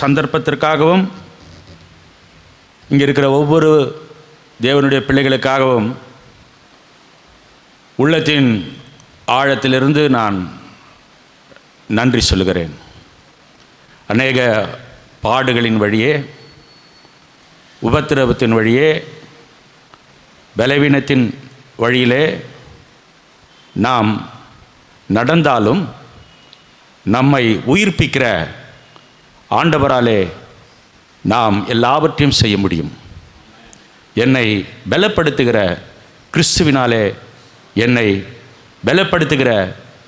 சந்தர்ப்பத்திற்காகவும் இங்கே இருக்கிற ஒவ்வொரு தேவனுடைய பிள்ளைகளுக்காகவும் உள்ளத்தின் ஆழத்திலிருந்து நான் நன்றி சொல்லுகிறேன். அநேக பாடுகளின் வழியே, உபத்திரவத்தின் வழியே, பலவீனத்தின் வழியிலே நாம் நடந்தாலும் நம்மை உயிர்ப்பிக்கிற ஆண்டவராலே நாம் எல்லாவற்றையும் செய்ய முடியும். என்னை பலப்படுத்துகிற கிறிஸ்துவினாலே, என்னை பலப்படுத்துகிற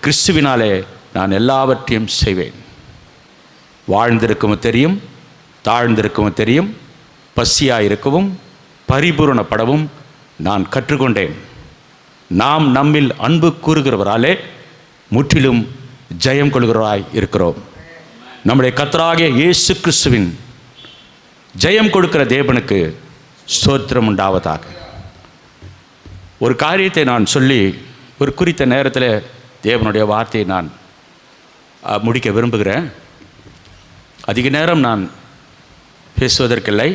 கிறிஸ்துவினாலே நான் எல்லாவற்றையும் செய்வேன். வாழ்ந்திருக்கவும் தெரியும், தாழ்ந்திருக்கவும் தெரியும், பசியாயிருக்கவும் பரிபூரணப்படவும் நான் கற்றுக்கொண்டேன். நாம் நம்மில் அன்பு கூறுகிறவராலே முற்றிலும் ஜெயம் கொள்கிறவராய் இருக்கிறோம். நம்முடைய கர்த்தராகிய இயேசு கிறிஸ்துவின் ஜெயம் கொடுக்கிற தேவனுக்கு ஸ்தோத்திரம் உண்டாவதாக. ஒரு காரியத்தை நான் சொல்லி ஒரு குறித்த நேரத்தில் தேவனுடைய வார்த்தையை நான் முடிக்க விரும்புகிறேன். அதிக நேரம் நான் பேசுவதற்கில்லை.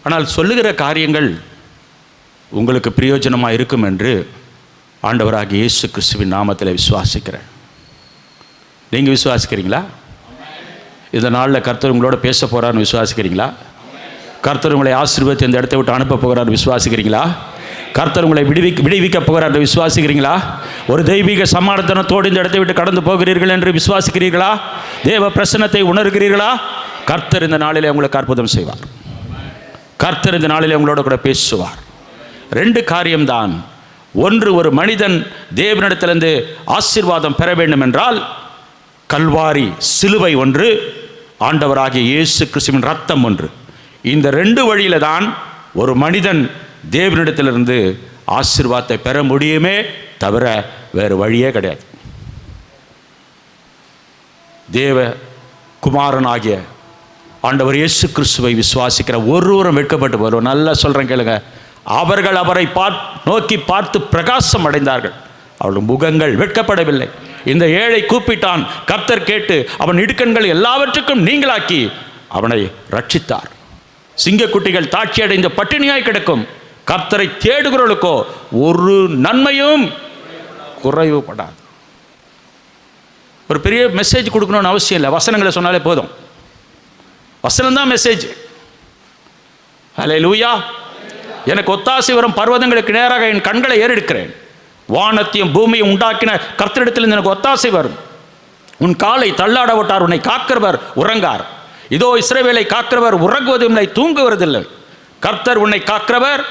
ஆனால் சொல்லுகிற காரியங்கள் உங்களுக்கு பிரயோஜனமாக இருக்கும் என்று ஆண்டவராகிய இயேசு கிறிஸ்துவின் நாமத்தில் விசுவாசிக்கிறேன். நீங்கள் விசுவாசிக்கிறீங்களா? இந்த நாளில் கர்த்தர் உங்களோட பேச போகிறான்னு விசுவாசிக்கிறீங்களா? கர்த்தர் உங்களை ஆசீர்வதித்து இந்த இடத்தை விட்டு அனுப்ப போகிறான்னு விசுவாசிக்கிறீங்களா? கர்த்தர் உங்களை விடுவிக்க போகிறார் விசுவாசிக்கிறீங்களா? ஒரு தெய்வீக சமாதானத்தோடு இந்த இடத்தை விட்டு கடந்து போகிறீர்கள் என்று விசுவாசிக்கிறீர்களா? தேவ பிரசன்னத்தை உணர்கிறீர்களா? கர்த்தர் இந்த நாளிலே உங்களுக்கு அற்புதம் செய்வார். கர்த்தர் இந்த நாளிலே உங்களோட கூட பேசுவார். 2 காரியம்தான். ஒன்று, ஒரு மனிதன் தேவனிடத்திலிருந்து ஆசீர்வாதம் பெற வேண்டும் என்றால் கல்வாரி சிலுவை ஒன்று, ஆண்டவராகிய இயேசு கிறிஸ்துவின் ரத்தம் ஒன்று. இந்த 2 வழியில தான் ஒரு மனிதன் தேவனிடத்திலிருந்து ஆசீர்வாதத்தை பெற முடியுமே தவிர வேறு வழியே கிடையாது. தேவ குமாரனாகிய ஆண்டவர் இயேசு கிறிஸ்துவை விசுவாசிக்கிற ஒருவரும் வெட்கப்பட்டு போகிறோம். நல்லா சொல்கிறேன் கேளுங்க. அவர்கள் அவரை நோக்கி பார்த்து பிரகாசம் அடைந்தார்கள், அவர்கள் முகங்கள் வெட்கப்படவில்லை. இந்த ஏழை கூப்பிட்டான், கர்த்தர் கேட்டு அவன் இடுக்கண்கள் எல்லாவற்றுக்கும் நீங்களாக்கி அவனை ரட்சித்தார். சிங்கக்குட்டிகள் தாட்சி அடைந்த பட்டினியாய் கிடக்கும், கர்த்தரை தேடுகிறவர்களுக்கோ ஒரு நன்மையும் குறைவுபடாது. ஒரு பெரிய மெசேஜ் கொடுக்கணும்னு அவசியம் இல்லை, வசனங்களை சொன்னாலே போதும். வசனம்தான் மெசேஜ். ஹல்லேலூயா. எனக்கு ஒத்தாசை வரும் பர்வதங்களுக்கு நேராக என் கண்களை ஏறெடுக்கிறேன். வானத்தையும் பூமியை உண்டாக்கின கர்த்தரிடத்திலிருந்து எனக்கு ஒத்தாசை வரும். உன் காலை தள்ளாட விட்டார், உன்னை காக்கிறவர் உறங்கார். இதோ இஸ்ரவேலை காக்கிறவர் உறங்குவதும் இல்லை, தூங்குவதில்லை. கர்த்தர் உன்னை காக்கிறவர்.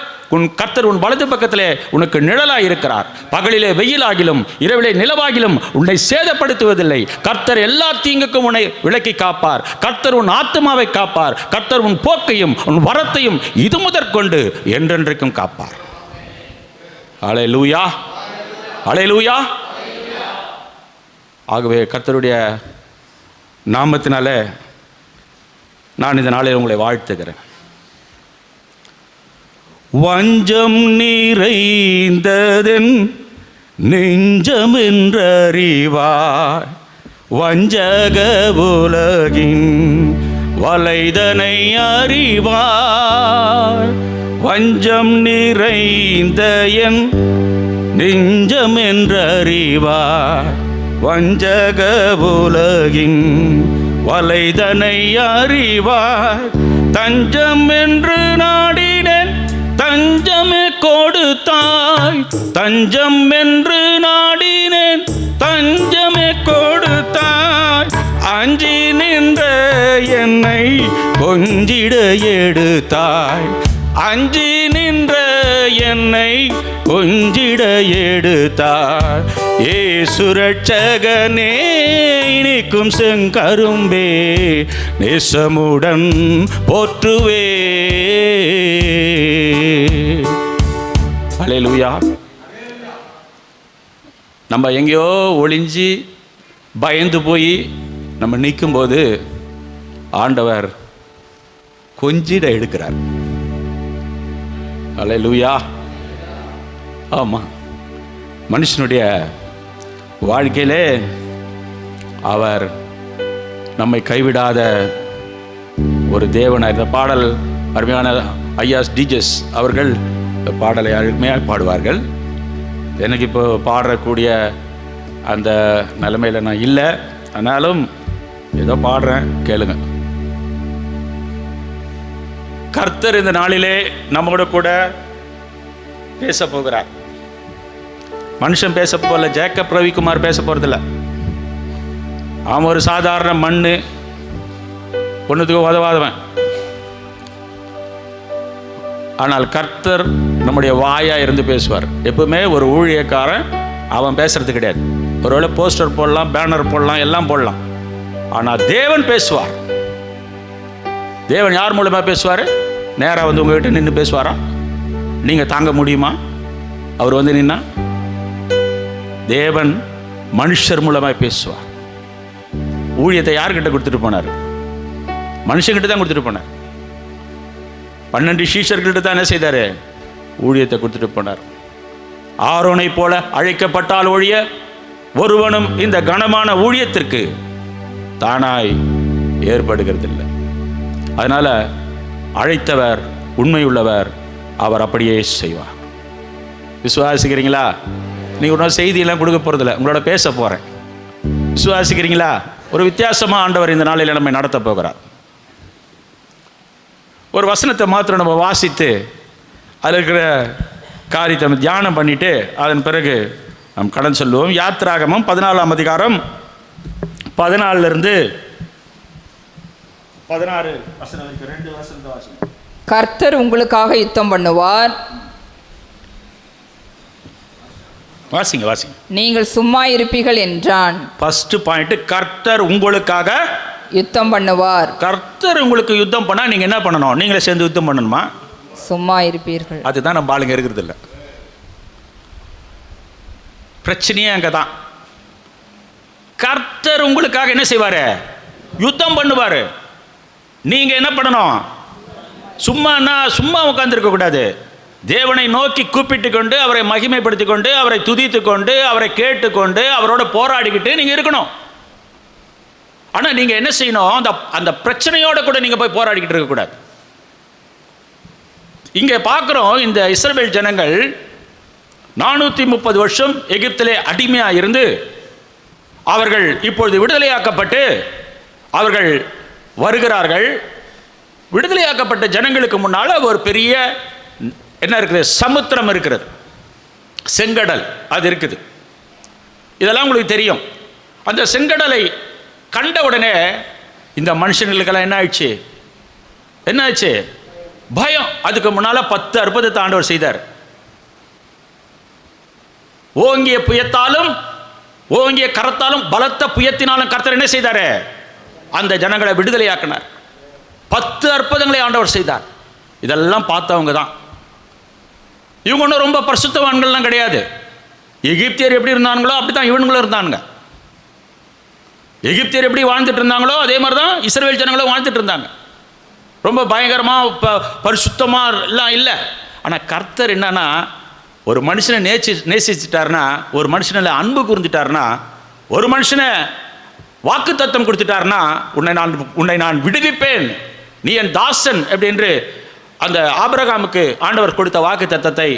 கர்த்தர் உன் வலது பக்கத்திலே உனக்கு நிழலாய் இருக்கிறார். பகலிலே வெயிலாகிலும் இரவிலே நிலவாகிலும் உன்னை சேதப்படுத்துவதில்லை. கர்த்தர் எல்லா தீங்குக்கும் உன்னை விலக்கி காப்பார். கர்த்தர் உன் ஆத்துமாவை காப்பார். கர்த்தர் உன் போக்கையும் உன் வரத்தையும் இது முதற்கொண்டு என்றென்றைக்கும் காப்பார். அல்லேலூயா, அல்லேலூயா. ஆகவே கர்த்தருடைய நாமத்தினாலே நான் இந்த நாளில் உங்களை வாழ்த்துகிறேன். வஞ்சம் நிறைந்ததென் நெஞ்சம் என்றறிவாய், வஞ்சக உலகின் வலைதனை அறிவாய். வஞ்சம் நிறைந்த என் நெஞ்சம் என்றறிவாய், வஞ்சக உலகின் வலைதனை அறிவாய். தஞ்சம் என்று நாடினேன், தஞ்சமே கொடுத்தாய். தஞ்சம் என்று நாடினேன், தஞ்சமே கொடுத்தாய். அஞ்சி நின்ற என்னை கொஞ்சிட எடுத்தாய். அஞ்சி நின்ற என்னை கொஞ்சிட எடுத்தாய். இயேசு ரட்சகனே, இனிக்கும் செங்கரும்பே, நேசமுடன் போற்றுவே. அல்லேலூயா. நம்ம எங்கேயோ ஒளிஞ்சி பயந்து போய் நம்ம நிற்கும்போது ஆண்டவர் கொஞ்சிட எடுக்கிறார். அல்லேலூயா. ஆமாம், மனுஷனுடைய வாழ்க்கையிலே அவர் நம்மை கைவிடாத ஒரு தேவனாக. இந்த பாடல் அருமையான ஐயா டிஜஸ் அவர்கள் இந்த பாடலை அருமையாக பாடுவார்கள். எனக்கு இப்போ பாடக்கூடிய அந்த நிலைமையில் நான் இல்லை, ஆனாலும் ஏதோ பாடுறேன், கேளுங்க. கர்த்தர் இந்த நாளிலே நம்மோட கூட பேச போகிறார். மனுஷன் பேச போல, ஜேக்கப் ரவிக்குமார் பேச போறதில்ல. அவன் ஒரு சாதாரண மண்ணு, ஒன்றுத்துக்கு உதவாதவன். ஆனால் கர்த்தர் நம்முடைய வாயா இருந்து பேசுவார். எப்பவுமே ஒரு ஊழியக்காரன் அவன் பேசுறது கிடையாது. ஒருவேளை போஸ்டர் போடலாம், பேனர் போடலாம், எல்லாம் போடலாம். ஆனால் தேவன் பேசுவார். தேவன் யார் மூலமா பேசுவார்? நேராக வந்து உங்ககிட்ட நின்று பேசுவாரா? நீங்க தாங்க முடியுமா அவர் வந்து நின்னா? தேவன் மனுஷர் மூலமாக பேசுவார். ஊழியத்தை யார்கிட்ட கொடுத்துட்டு போனார்? மனுஷங்கிட்ட தான் கொடுத்துட்டு போனார். 12 சீஷர்கள்ட்ட தான் என்ன செய்தாரு? ஊழியத்தை கொடுத்துட்டு போனார். ஆரோனை போல அழைக்கப்பட்டால் ஒழிய ஒருவனும் இந்த கனமான ஊழியத்திற்கு தானாய் ஏற்படுகிறதில்லை. அதனால அழைத்தவர் உண்மையுள்ளவர், அவர் அப்படியே செய்வார். விசுவாசிக்கிறீங்களா? நீங்க ஒரு செய்தியெல்லாம் கொடுக்க போறதில்லை, உங்களோட பேச போறேன். விசுவாசிக்கிறீங்களா? ஒரு வித்தியாசமா ஆண்டவர் இந்த நாளில் நம்மை நடத்த போகிறார். ஒரு வசனத்தை மாத்திரம் நம்ம வாசித்து அதில் இருக்கிற காரியத்தை நம்ம தியானம் பண்ணிட்டு அதன் பிறகு நாம் கடன் சொல்லுவோம். யாத்திராகமம் 14ஆம் அதிகாரம் 14 16 வசனம் வரைக்கும் 2 வசனத்தை வாசிங்க. கர்த்தர் உங்களுக்காக யுத்தம் பண்ணுவார். வாசிங்க வாசிங்க. நீங்கள் சும்மா இருப்பீர்கள் என்றான். ஃபர்ஸ்ட் பாயிண்ட், கர்த்தர் உங்களுக்காக யுத்தம் பண்ணுவார். கர்த்தர் உங்களுக்கு யுத்தம் பண்ணா நீங்க என்ன பண்ணணும்? நீங்களே சேர்ந்து யுத்தம் பண்ணணுமா? சும்மா இருப்பீர்கள். அதுதான் நம்ம ஆளுங்க இருக்கிறது இல்லை. பிரச்சனையே அங்கதான். கர்த்தர் உங்களுக்காக என்ன செய்வாரு? யுத்தம் பண்ணுவாரு. நீங்க என்ன பண்ணணும்? சும்மா உட்கார்ந்துருக்க கூடாது. தேவனை நோக்கி கூப்பிட்டு கொண்டு, அவரை மகிமைப்படுத்தி கொண்டு, அவரை துதித்து கொண்டு, அவரை கேட்டுக்கொண்டு, அவரோட போராடிக்கிட்டு நீங்க இருக்கணும். ஆனா நீங்க என்ன செய்யணும்? அந்த பிரச்சனையோட கூட நீங்க போய் போராடிக்கிட்டு இருக்க கூடாது. இங்க பார்க்கிறோம், இந்த இஸ்ரவேல் ஜனங்கள் 430 வருஷம் எகிப்திலே அடிமையா இருந்து அவர்கள் இப்பொழுது விடுதலையாக்கப்பட்டு அவர்கள் வருகிறார்கள். விடுதலையாக்கப்பட்ட ஜனங்களுக்கு முன்னால ஒரு பெரிய என்ன இருக்குது? சமுத்திரம் இருக்கிறது, செங்கடல் அது இருக்குது. இதெல்லாம் உங்களுக்கு தெரியும். அந்த செங்கடலை கண்ட உடனே இந்த மனுஷங்களுக்கெல்லாம் என்ன ஆச்சு? பயம். அதுக்கு முன்னால 10 அற்புதத்தை ஆண்டவர் செய்தார். ஓங்கிய புயத்தாலும் ஓங்கிய கரத்தாலும் பலத்த புயத்தினாலும் கர்த்தர் என்ன செய்தாரு? அந்த ஜனங்களை விடுதலையாக்கினார். 10 அற்புதங்களை ஆண்டவர் செய்தார். இதெல்லாம் பார்த்தவங்க தான். இவங்க ஒன்றும் ரொம்ப பரிசுத்தவான்கள்லாம் கிடையாது. எகிப்தியர் எப்படி இருந்தாங்களோ அப்படித்தான் இவனுங்களும் இருந்தானுங்க. எகிப்தியர் எப்படி வாழ்ந்துட்டு இருந்தாங்களோ அதே மாதிரி தான் இஸ்ரவேல் ஜனங்களும் வாழ்ந்துட்டு இருந்தாங்க. ரொம்ப பயங்கரமாக பரிசுத்தமாக எல்லாம் இல்லை. ஆனால் கர்த்தர் என்னன்னா, ஒரு மனுஷனை நேசிச்சிட்டாருன்னா, ஒரு மனுஷனில் அன்பு கூர்ந்துட்டாருன்னா, ஒரு மனுஷனை வாக்கு தத்தம் கொடுத்துட்டாருன்னா, உன்னை நான் விடுவிப்பேன், நீ என் தாசன் அப்படின்னு அந்த ஆபிரகாமுக்கு ஆண்டவர் கொடுத்த வாக்கு தத்தத்தை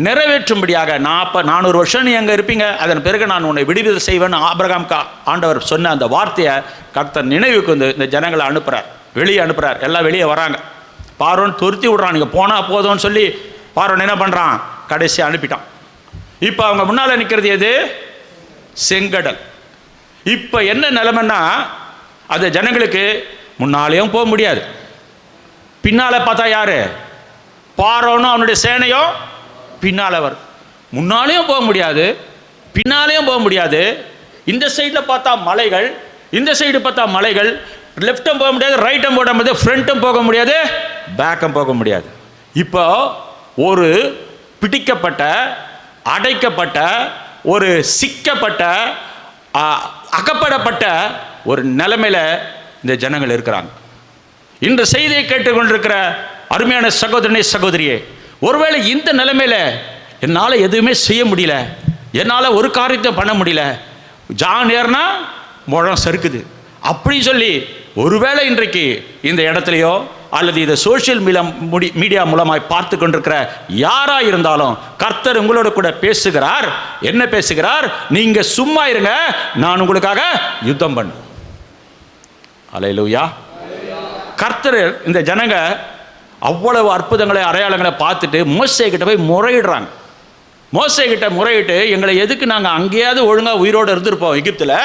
நிறைவேற்றும்படியாக 400 வருஷம் நீ அங்கே இருப்பீங்க, அதன் பிறகு நான் உன்னை விடுதலை செய்வேன் ஆபிரகாமுக்கு ஆண்டவர் சொன்ன அந்த வார்த்தையை கர்த்தர் நினைவுக்கு வந்து இந்த ஜனங்களை அனுப்புகிறார், வெளியே அனுப்புகிறார். எல்லாம் வெளியே வராங்க. பார்வோன் துருத்தி விடுறான், நீங்கள் போனால் போதும்னு சொல்லி பார்வோன் என்ன பண்ணுறான்? கடைசியாக அனுப்பிட்டான். இப்போ அவங்க முன்னால் நிற்கிறது எது? செங்கடல். இப்போ என்ன நிலைமைன்னா, அந்த ஜனங்களுக்கு முன்னாலேயும் போக முடியாது, பின்னால் பார்த்தா யாரு? பார்வோனும் அவனுடைய சேனையும் பின்னால் வரும். முன்னாலேயும் போக முடியாது, பின்னாலேயும் போக முடியாது. இந்த சைடில் பார்த்தா மலைகள், இந்த சைடு பார்த்தா மலைகள். லெஃப்ட்டும் போக முடியாது, ரைட்டும் போட முடியாது, ஃப்ரண்ட்டும் போக முடியாது, பேக்கும் போக முடியாது. இப்போ ஒரு பிடிக்கப்பட்ட, அடைக்கப்பட்ட, ஒரு சிக்கப்பட்ட, அகப்படப்பட்ட ஒரு நிலைமையில் இந்த ஜனங்கள் இருக்கிறாங்க. இந்த செய்தியை கேட்டுக்கொண்டிருக்கிற அருமையான சகோதரனே சகோதரியே, ஒருவேளை இந்த நிலைமையில் என்னால் எதுவுமே செய்ய முடியல, என்னால் ஒரு காரியத்தை பண்ண முடியல, ஜான் ஏறினா முழம் சறுக்குது, அப்படி சொல்லி ஒருவேளை இன்றைக்கு இந்த இடத்துலையோ அல்லது இதை சோஷியல் மீடியா மூலமாய் பார்த்து கொண்டிருக்கிற யாரா இருந்தாலும் கர்த்தர் உங்களோட கூட பேசுகிறார். என்ன பேசுகிறார்? நீங்க சும்மா இருங்க, நான் உங்களுக்காக யுத்தம் பண்ண. அல்லேலூயா. கர்த்தர் இந்த ஜனங்க அவ்வளவு அற்புதங்களை அடையாளங்களை பார்த்துட்டு மோசே கிட்ட போய் முறையிடுறாங்க. மோசே கிட்ட முறையிட்டு, எங்களை எதுக்கு நாங்கள் அங்கேயாவது ஒழுங்காக உயிரோடு இருந்திருப்போம் எகிப்தில்,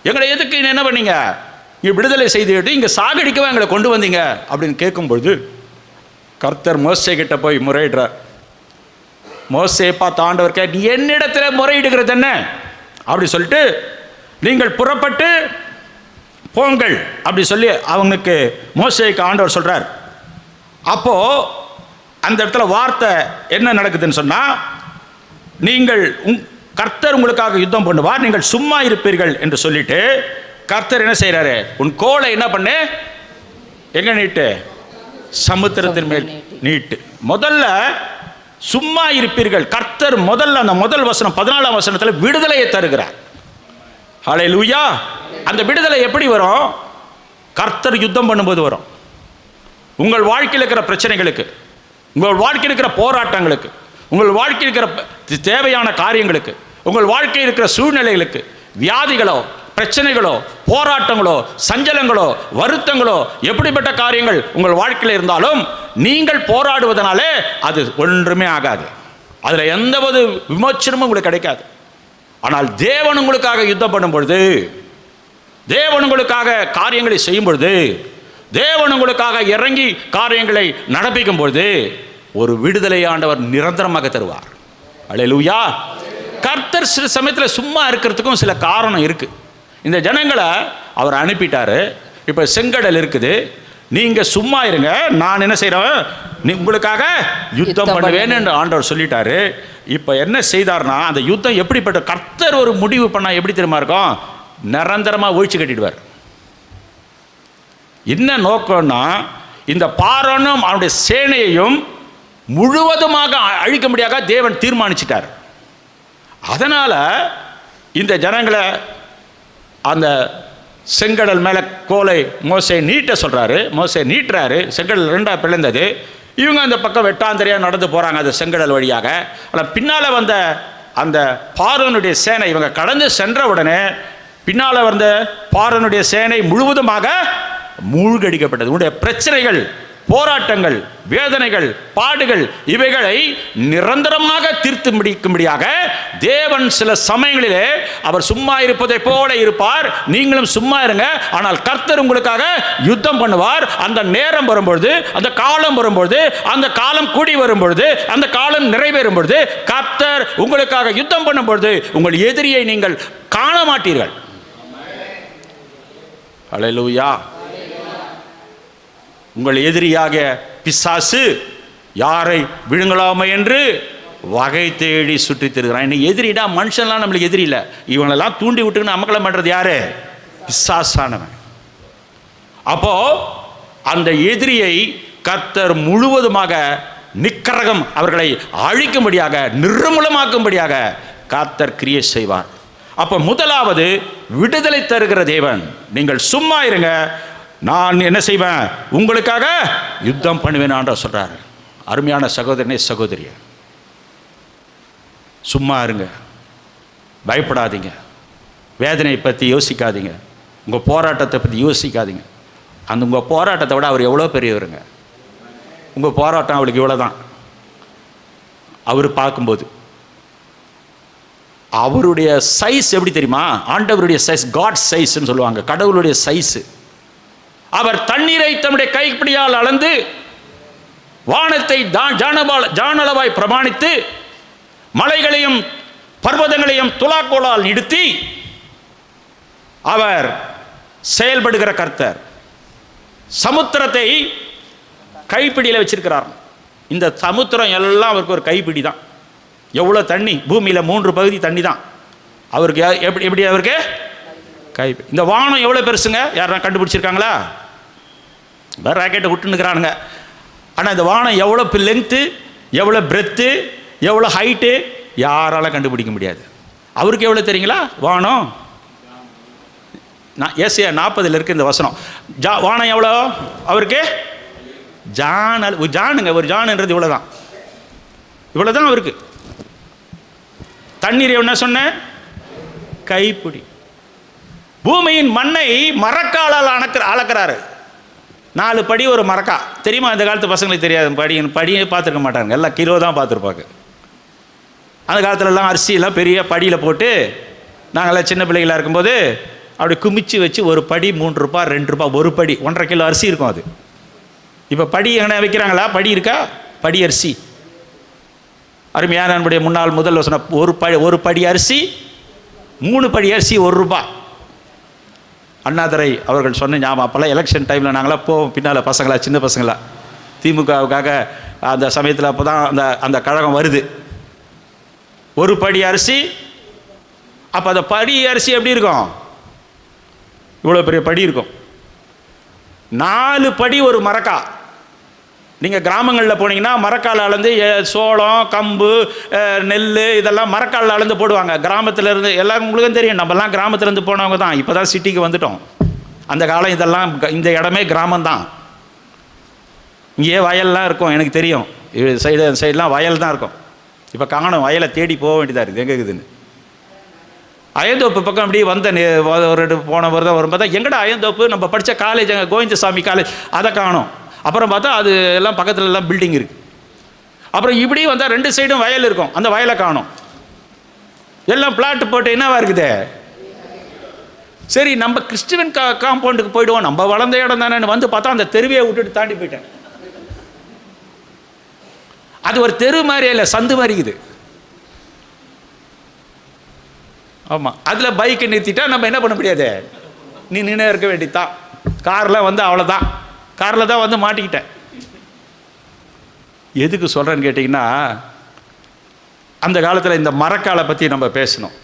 எங்களை எதுக்கு என்ன பண்ணீங்க இங்கே விடுதலை செய்துவிட்டு இங்கே சாகடிக்கவே எங்களை கொண்டு வந்தீங்க அப்படின்னு கேட்கும்பொழுது கர்த்தர் மோசே கிட்ட போய் முறையிடுறார். மோசே பார்த்த ஆண்டவர் நீ என்னிடத்தில் முறையிடுகிறது என்ன அப்படி சொல்லிட்டு, நீங்கள் புறப்பட்டு போங்கள் அப்படி சொல்லி அவனுக்கு மோசேக்கு ஆண்டவர் சொல்கிறார். அப்போது அந்த இடத்துல வார்த்தை என்ன நடக்குதுன்னு சொன்னால், நீங்கள் கர்த்தர் உங்களுக்காக யுத்தம் பண்ணுவார், நீங்கள் சும்மா இருப்பீர்கள் என்று சொல்லிட்டு கர்த்தர் என்ன செய்கிறாரு? உன் கோலை என்ன பண்ணு, எங்க நீட்டு? சமுத்திரத்தின் மேல் நீட்டு. முதல்ல சும்மா இருப்பீர்கள். கர்த்தர் முதல்ல அந்த முதல் வசனம் 14ஆம் வசனத்தில் விடுதலையை தருகிறார். ஹல்லேலூயா. அந்த விடுதலை எப்படி வரும்? கர்த்தர் யுத்தம் பண்ணும்போது வரும். உங்கள் வாழ்க்கையில் இருக்கிற பிரச்சனைகளுக்கு, உங்கள் வாழ்க்கையில் இருக்கிற போராட்டங்களுக்கு, உங்கள் வாழ்க்கையில் இருக்கிற தேவையான காரியங்களுக்கு, உங்கள் வாழ்க்கையில் இருக்கிற சூழ்நிலைகளுக்கு, வியாதிகளோ பிரச்சனைகளோ போராட்டங்களோ சஞ்சலங்களோ வருத்தங்களோ எப்படிப்பட்ட காரியங்கள் உங்கள் வாழ்க்கையில் இருந்தாலும் நீங்கள் போராடுவதனாலே அது ஒன்றுமே ஆகாது. அதில் எந்த ஒரு விமோச்சனமும் உங்களுக்கு கிடைக்காது. ஆனால் தேவன் உங்களுக்காக யுத்தம் பண்ணும் பொழுது, தேவன் உங்களுக்காக காரியங்களை செய்யும் பொழுது, தேவன் உங்களுக்காக இறங்கி காரியங்களை நடப்பிக்கும் பொழுது ஒரு விடுதலை ஆண்டவர் நிரந்தரமாக தருவார். அல்லேலூயா. கர்த்தர் சில சமயத்தில் சும்மா இருக்கிறதுக்கும் சில காரணம் இருக்கு. இந்த ஜனங்களை அவர் அனுப்பிட்டாரு. இப்போ செங்கடல் இருக்குது, நீங்க சும்மா இருங்க, நான் என்ன செய்கிறேன், உங்களுக்காக யுத்தம் பண்ணுவேன்னு என்று ஆண்டவர் சொல்லிட்டாரு. இப்போ என்ன செய்தார்னா, அந்த யுத்தம் எப்படிப்பட்ட, கர்த்தர் ஒரு முடிவு பண்ணால் எப்படி தெரியுமா இருக்கும்? நிரந்தரமாக ஒழிச்சு கட்டிடுவார். என்ன நோக்கம்னா, இந்த பார்வோனும் அவனுடைய சேனையையும் முழுவதுமாக அழிக்கும்படியாக தேவன் தீர்மானிச்சிட்டார். அதனால் இந்த ஜனங்களை அந்த செங்கடல் மேலே கோலை மோசே நீட்ட சொல்கிறாரு. மோசே நீட்டுறாரு, செங்கடல் ரெண்டாக பிளந்தது. இவங்க அந்த பக்கம் வெட்டாந்தரையாக நடந்து போகிறாங்க அந்த செங்கடல் வழியாக. ஆனால் பின்னால் வந்த அந்த பார்வோனுடைய சேனை இவங்க கடந்து சென்ற உடனே பின்னால் வந்த பார்வோனுடைய சேனை முழுவதுமாக மூழ்கடிக்கப்பட்டது. உங்களுடைய பிரச்சனைகள், போராட்டங்கள், வேதனைகள், பாடுகள் இவைகளை நிரந்தரமாக தீர்த்து முடிக்கும்படியாக தேவன் சில சமயங்களிலே அவர் சும்மா இருப்பதை போல இருப்பார். நீங்களும் சும்மா இருங்க, ஆனால் கர்த்தர் உங்களுக்காக யுத்தம் பண்ணுவார். அந்த நேரம் வரும்பொழுது, அந்த காலம் வரும்பொழுது, அந்த காலம் கூடி வரும்பொழுது, அந்த காலம் நிறைவேறும் பொழுது கர்த்தர் உங்களுக்காக யுத்தம் பண்ணும் பொழுது உங்கள் எதிரியை நீங்கள் காண மாட்டீர்கள். அல்லேலூயா. உங்கள் எதிரியாக பிசாசு யாரை விழுங்கலாமே என்று வகை தேடி சுற்றி தருகிறான். இன்னைக்கு எதிரிடா மனுஷன்லாம் நம்மளுக்கு எதிரி இல்லை. இவங்களெல்லாம் தூண்டி விட்டுன்னு அமக்கலம் பண்ணுறது யாரு? பிசாசானவன். அப்போ அந்த எதிரியை கர்த்தர் முழுவதுமாக நிக்கரகம் அவர்களை அழிக்கும்படியாக, நிர்மூலமாக்கும்படியாக கர்த்தர் கிரியை செய்வார். அப்போ முதலாவது விடுதலை தருகிற தேவன். நீங்கள் சும்மா இருங்க, நான் என்ன செய்வேன், உங்களுக்காக யுத்தம் பண்ணுவேன் சொல்றாரு. அருமையான சகோதரனே சகோதரிய, சும்மா இருங்க, பயப்படாதீங்க, வேதனையை பற்றி யோசிக்காதீங்க, உங்கள் போராட்டத்தை பற்றி யோசிக்காதீங்க. அந்த உங்கள் போராட்டத்தை விட அவர் எவ்வளோ பெரியவருங்க. உங்கள் போராட்டம் அவளுக்கு இவ்வளோ தான். அவர் பார்க்கும்போது அவருடைய சைஸ் எப்படி தெரியுமா? ஆண்டவருடைய சைஸ், காட் சைஸ்ன்னு சொல்லுவாங்க, கடவுளுடைய சைஸு. அவர் தண்ணீரை தம்முடைய கைப்பிடியால் அளந்து வானத்தை ஜானளவாய் பிரமாணித்து மலைகளையும் பர்வதங்களையும் துலாக்கோலால் நிறுத்தி அவர் செயல்படுகிற கர்த்தர். சமுத்திரத்தை கைப்பிடியில் வச்சிருக்கிறார். இந்த சமுத்திரம் எல்லாம் அவருக்கு ஒரு கைப்பிடி தான். எவ்வளோ தண்ணி, பூமியில் 3 பகுதி தண்ணி தான் அவருக்கு. எப்படி அவருக்கு கை. இந்த வானம் எவ்வளோ பெருசுங்க, யாரா கண்டுபிடிச்சிருக்காங்களா? வேறு ராக்கெட்டை விட்டுனுக்கிறானுங்க. ஆனால் இந்த வானம் எவ்வளோ லென்த்து, எவ்வளோ பிரெத்து, எவ்வளோ ஹைட்டு யாரால கண்டுபிடிக்க முடியாது. அவருக்கு எவ்வளோ தெரியுங்களா வானம்? ஏசாயா 40 இருக்கு இந்த வசனம். வானம் எவ்வளோ அவருக்கு? ஜானுங்க, ஒரு ஜானுன்றது இவ்வளோதான், இவ்வளோதான் அவருக்கு. தண்ணீர் என்ன சொன்ன? கைப்பிடி. பூமியின் மண்ணை மரக்காலால் அளக்கிறாரு. 4 படி ஒரு மரக்கா. தெரியுமா? இந்த காலத்து பசங்களுக்கு தெரியாது. படியை பார்த்துருக்க மாட்டாங்க, எல்லாம் கிலோ தான் பார்த்துருப்பாங்க. அந்த காலத்துலலாம் அரிசியெல்லாம் பெரிய படியில் போட்டு, நாங்கள்லாம் சின்ன பிள்ளைகளாக இருக்கும்போது அப்படி குமிச்சு வச்சு ஒரு படி 3 ரூபா 2 ரூபா, ஒரு படி 1.5 கிலோ அரிசி இருக்கும். அது இப்போ படி எங்கே வைக்கிறாங்களா? படி இருக்கா? படி அரிசி. அருமையான நம்முடைய முன்னாள் முதல்ல சொன்ன ஒரு படி அரிசி 3 படி அரிசி 1 ரூபா. அண்ணாதுரை அவர்கள் சொன்ன ஞாபகம். அப்போல்லாம் எலெக்ஷன் டைமில் நாங்களாம் போவோம் பின்னால், பசங்களா, சின்ன பசங்களா, திமுகவுக்காக. அந்த சமயத்தில் அப்போ தான் அந்த கழகம் வருது. ஒரு படி அரிசி. அப்போ அந்த படி அரிசி எப்படி இருக்கும்? இவ்வளோ பெரிய படி இருக்கும். 4 படி ஒரு மரக்கா. நீங்கள் கிராமங்களில் போனீங்கன்னா மரக்கால் அளந்து சோளம், கம்பு, நெல் இதெல்லாம் மரக்கால் அளந்து போடுவாங்க. கிராமத்தில் இருந்து எல்லாம் உங்களுக்கும் தெரியும், நம்மலாம் கிராமத்துலேருந்து போனவங்க தான். இப்போ தான் சிட்டிக்கு வந்துட்டோம். அந்த காலம் இதெல்லாம், இந்த இடமே கிராமம்தான். இங்கேயே வயல்லாம் இருக்கும், எனக்கு தெரியும். சைடெலாம் வயல் தான் இருக்கும். இப்போ காணும், வயலை தேடி போக வேண்டியதாக இருக்குது எங்கே இருக்குதுன்னு. அயந்தோப்பு பக்கம் அப்படி போன வரும்போது தான் எங்கடா அயந்தோப்பு, நம்ம படித்த காலேஜ் அங்கே கோவிந்தசாமி காலேஜ், அதை காணும். அப்புறம் பார்த்தா அது எல்லாம் பக்கத்துல எல்லாம் பில்டிங் இருக்குது. அப்புறம் இப்படி வந்தால் 2 சைடும் வயல் இருக்கும், அந்த வயலை காணும். எல்லாம் பிளாட் போட்டு என்னவா இருக்குது? சரி, நம்ம கிறிஸ்டிவன் காம்பவுண்டுக்கு போயிடுவோம், நம்ம வளர்ந்த இடம் தானே. வந்து பார்த்தா அந்த தெருவையை விட்டுட்டு தாண்டி போயிட்டேன். அது ஒரு தெரு மாதிரி இல்லை, சந்து மாதிரி இருக்குது. ஆமாம், அதில் பைக்கை நிறுத்திட்டா நம்ம என்ன பண்ண முடியாது, நின்று இருக்க வேண்டியதுதான். காரில் வந்து அவ்வளோதான், காரில் தான் வந்து மாட்டிக்கிட்டேன். எதுக்கு சொல்கிறேன்னு கேட்டிங்கன்னா, அந்த காலத்தில் இந்த மரக்காலை பற்றி நம்ம பேசணும்.